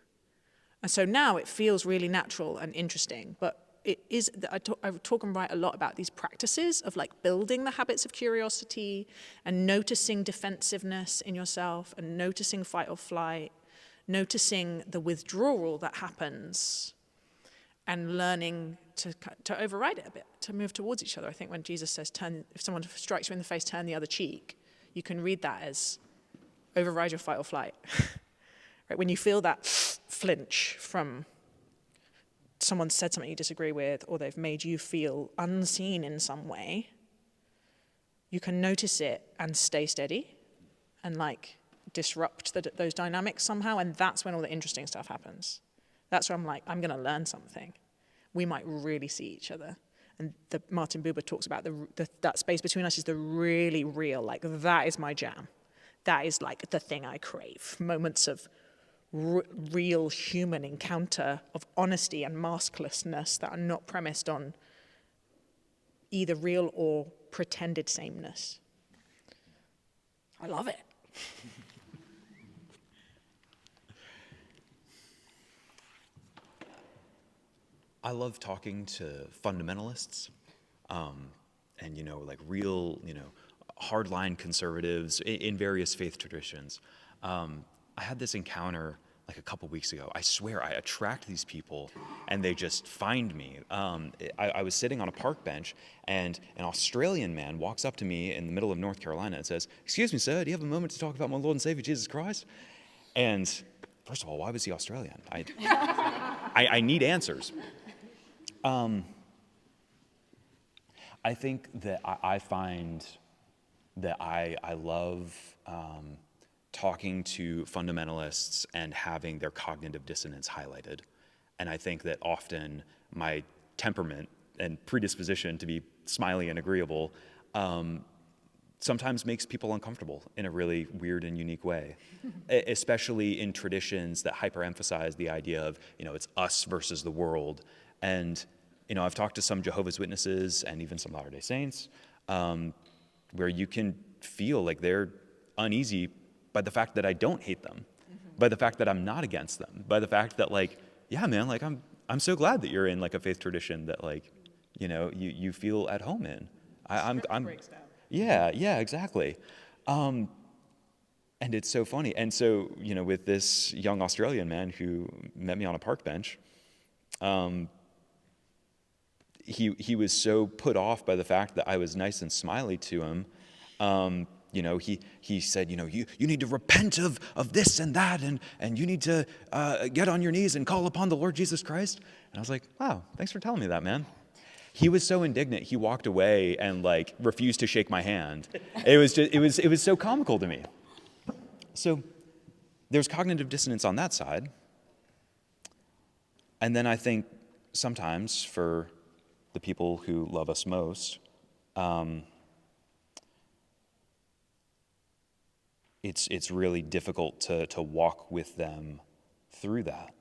And so now it feels really natural and interesting, but it is, I talk and write a lot about these practices of like building the habits of curiosity and noticing defensiveness in yourself and noticing fight or flight, noticing the withdrawal that happens and learning to override it a bit, to move towards each other. I think when Jesus says, if someone strikes you in the face, turn the other cheek, you can read that as override your fight or flight. Right? When you feel that flinch from someone said something you disagree with, or they've made you feel unseen in some way, you can notice it and stay steady and like disrupt those dynamics somehow, and that's when all the interesting stuff happens. That's where I'm like, I'm going to learn something. We might really see each other. And Martin Buber talks about that space between us is the really real, like that is my jam. That is like the thing I crave. Moments of real human encounter of honesty and masklessness that are not premised on either real or pretended sameness. I love it. I love talking to fundamentalists, and like real, hardline conservatives in various faith traditions. I had this encounter like a couple weeks ago. I swear I attract these people and they just find me. I was sitting on a park bench and an Australian man walks up to me in the middle of North Carolina and says, "Excuse me, sir, do you have a moment to talk about my Lord and Savior Jesus Christ?" And first of all, why was he Australian? I need answers. I think that I find that I love talking to fundamentalists and having their cognitive dissonance highlighted. And I think that often my temperament and predisposition to be smiley and agreeable sometimes makes people uncomfortable in a really weird and unique way, especially in traditions that hyperemphasize the idea of, it's us versus the world. And, I've talked to some Jehovah's Witnesses and even some Latter-day Saints where you can feel like they're uneasy by the fact that I don't hate them, by the fact that I'm not against them, by the fact that yeah, man, I'm so glad that you're in like a faith tradition that you feel at home in. I'm breaks down. Yeah, exactly. And it's so funny. And so, with this young Australian man who met me on a park bench, he was so put off by the fact that I was nice and smiley to him. He said, you need to repent of this and that, and you need to get on your knees and call upon the Lord Jesus Christ. And I was like, wow, thanks for telling me that, man. he was so indignant, he walked away and like refused to shake my hand. It was so comical to me. So there's cognitive dissonance on that side. And then I think sometimes for the people who love us most, it's really difficult to walk with them through that.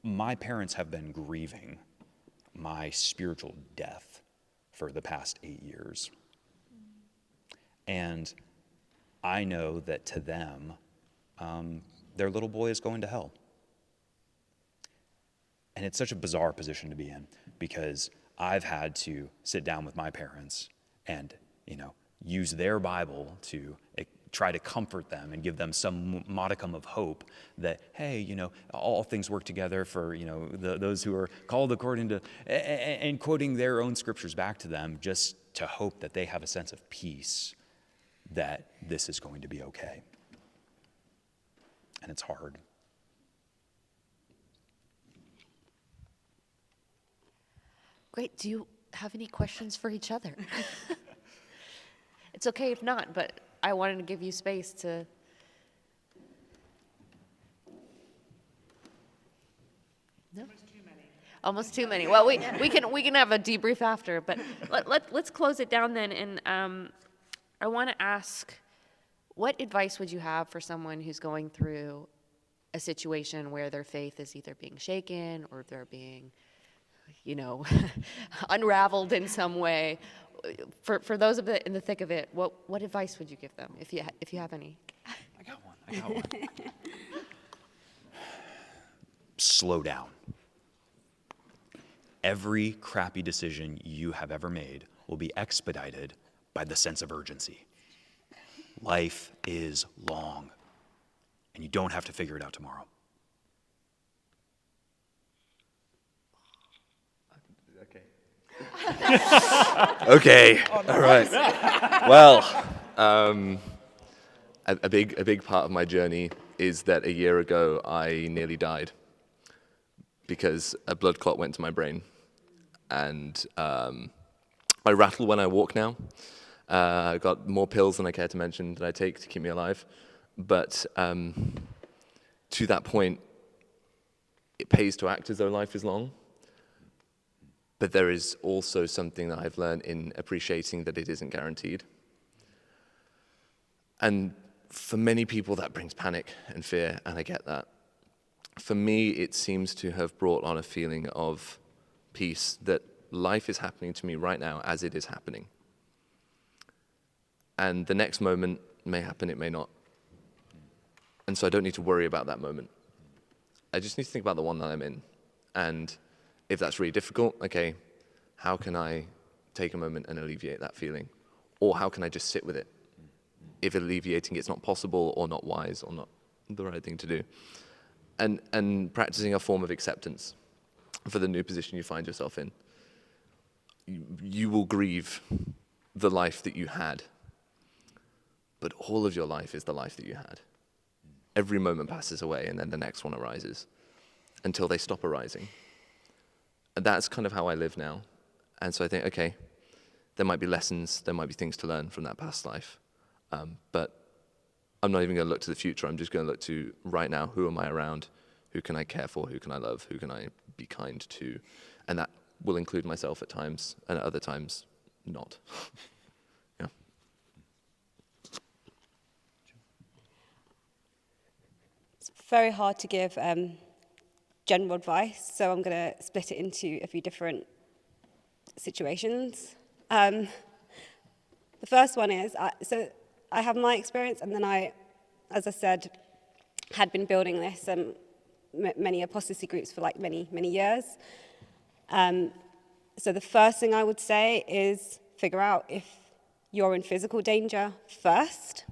My parents have been grieving my spiritual death for the past 8 years. And I know that to them, their little boy is going to hell. And it's such a bizarre position to be in, because I've had to sit down with my parents and, use their Bible to try to comfort them and give them some modicum of hope that, hey, all things work together for, those who are called according to, and quoting their own scriptures back to them just to hope that they have a sense of peace that this is going to be okay. And it's hard. Great. Do you have any questions for each other? It's okay if not, but I wanted to give you space to. No? Almost too many. Well, we can have a debrief after, but let's close it down then. And I want to ask, what advice would you have for someone who's going through a situation where their faith is either being shaken or they're being, unraveled in some way? For those in the thick of it, what advice would you give them if you have any? I got one. Slow down. Every crappy decision you have ever made will be expedited by the sense of urgency. Life is long, and you don't have to figure it out tomorrow. Okay, all right. Well, a big part of my journey is that a year ago I nearly died because a blood clot went to my brain, and I rattle when I walk now. I got more pills than I care to mention that I take to keep me alive, but to that point, it pays to act as though life is long. But there is also something that I've learned in appreciating that it isn't guaranteed. And for many people, that brings panic and fear, and I get that. For me, it seems to have brought on a feeling of peace, that life is happening to me right now as it is happening. And the next moment may happen, it may not. And so I don't need to worry about that moment. I just need to think about the one that I'm in. And if that's really difficult, okay, how can I take a moment and alleviate that feeling? Or how can I just sit with it? If alleviating it's not possible or not wise or not the right thing to do. And practicing a form of acceptance for the new position you find yourself in. You will grieve the life that you had, but all of your life is the life that you had. Every moment passes away and then the next one arises until they stop arising. And that's kind of how I live now. And so I think, okay, there might be lessons, there might be things to learn from that past life. But I'm not even going to look to the future. I'm just going to look to right now, who am I around? Who can I care for? Who can I love? Who can I be kind to? And that will include myself at times, and at other times, not. Yeah. It's very hard to give general advice, so I'm going to split it into a few different situations. The first one is, so I have my experience, and then I, as I said, had been building this many apostasy groups for like many years. So the first thing I would say is figure out if you're in physical danger first.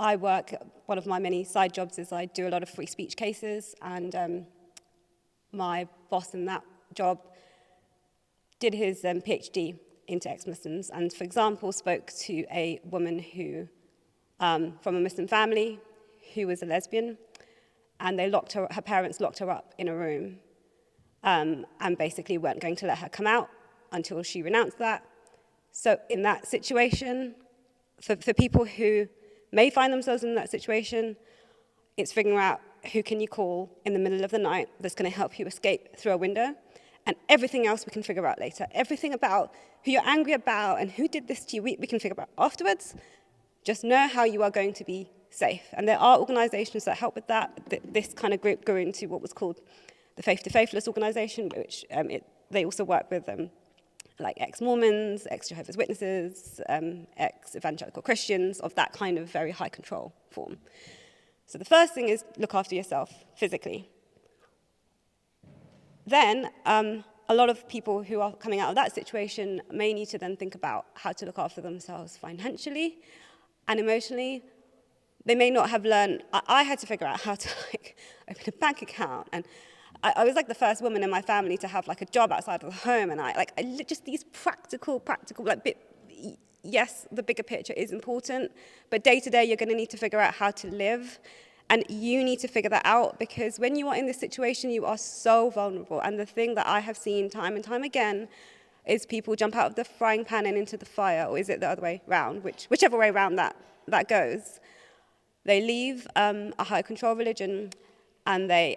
I work, one of my many side jobs is I do a lot of free speech cases, and my boss in that job did his PhD into ex-Muslims, and for example spoke to a woman who from a Muslim family who was a lesbian, and her parents locked her up in a room, and basically weren't going to let her come out until she renounced that. So in that situation, for people who may find themselves in that situation, it's figuring out who can you call in the middle of the night that's going to help you escape through a window, and everything else we can figure out later. Everything about who you're angry about and who did this to you, we can figure out afterwards. Just know how you are going to be safe. And there are organizations that help with that. This kind of group grew into what was called the Faith to Faithless organization, which they also work with like ex-Mormons, ex-Jehovah's Witnesses, ex-evangelical Christians of that kind of very high control form. So the first thing is look after yourself physically. Then a lot of people who are coming out of that situation may need to then think about how to look after themselves financially and emotionally. They may not have learned. I had to figure out how to open a bank account, and I was like the first woman in my family to have like a job outside of the home, and I just these practical yes, the bigger picture is important, but day to day you're going to need to figure out how to live, and you need to figure that out, because when you are in this situation you are so vulnerable. And the thing that I have seen time and time again is people jump out of the frying pan and into the fire, or is it the other way around, whichever way around that goes. They leave a high control religion and they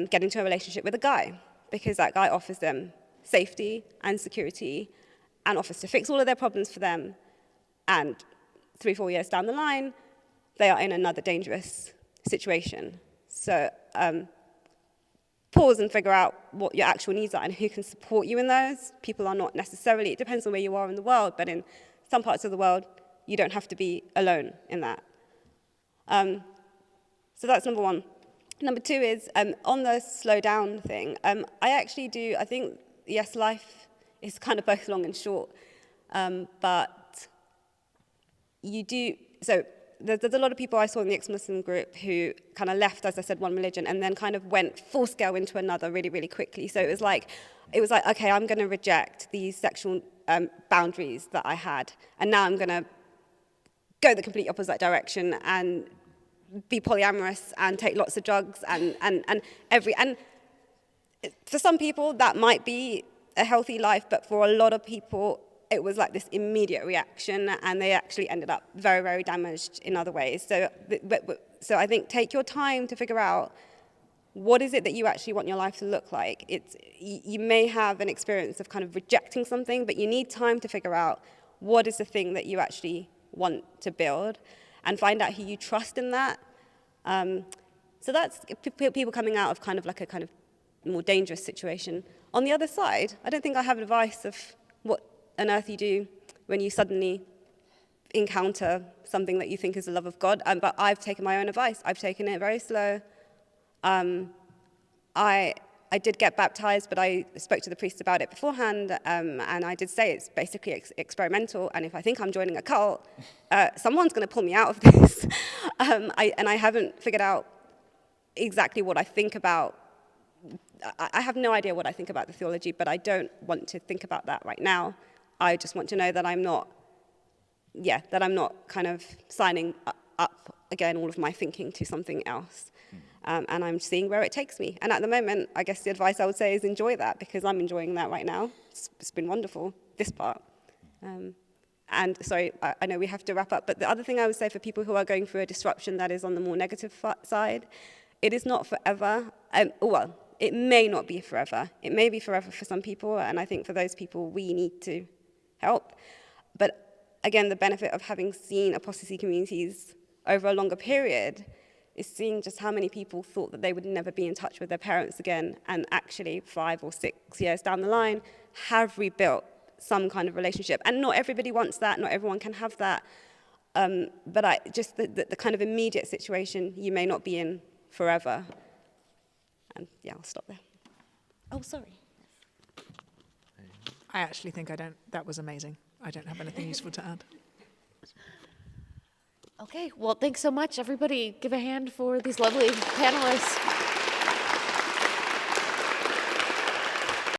get into a relationship with a guy, because that guy offers them safety and security and offers to fix all of their problems for them. And 3-4 years down the line, they are in another dangerous situation. So pause and figure out what your actual needs are and who can support you in those. People are not necessarily, it depends on where you are in the world, but in some parts of the world, you don't have to be alone in that. So that's number one. Number two is, on the slow down thing, I think, yes, life is kind of both long and short, but you do, so there's a lot of people I saw in the ex-Muslim group who kind of left, as I said, one religion and then kind of went full scale into another really, really quickly. So it was like, okay, I'm going to reject these sexual boundaries that I had, and now I'm going to go the complete opposite direction and be polyamorous and take lots of drugs and for some people that might be a healthy life, but for a lot of people it was like this immediate reaction, and they actually ended up very, very damaged in other ways. So I think take your time to figure out what is it that you actually want your life to look like. You may have an experience of kind of rejecting something, but you need time to figure out what is the thing that you actually want to build, and find out who you trust in that. So that's people coming out of kind of like a kind of more dangerous situation. On the other side, I don't think I have advice of what on earth you do when you suddenly encounter something that you think is the love of God, but I've taken my own advice. I've taken it very slow. I did get baptized, but I spoke to the priest about it beforehand, and I did say it's basically experimental, and if I think I'm joining a cult, someone's going to pull me out of this. And I haven't figured out exactly what I think about. I have no idea what I think about the theology, but I don't want to think about that right now. I just want to know that I'm not kind of signing up again all of my thinking to something else. And I'm seeing where it takes me. And at the moment, I guess the advice I would say is enjoy that, because I'm enjoying that right now. It's been wonderful, this part. And sorry, I know we have to wrap up, but the other thing I would say for people who are going through a disruption that is on the more negative side, it is not forever. Well, it may not be forever. It may be forever for some people, and I think for those people, we need to help. But again, the benefit of having seen apostasy communities over a longer period is seeing just how many people thought that they would never be in touch with their parents again, and actually 5 or 6 years down the line have rebuilt some kind of relationship. And not everybody wants that, not everyone can have that, but just the kind of immediate situation you may not be in forever. And yeah, I'll stop there. Oh, sorry. I actually think that was amazing. I don't have anything useful to add. Okay, well, thanks so much, everybody. Give a hand for these lovely panelists.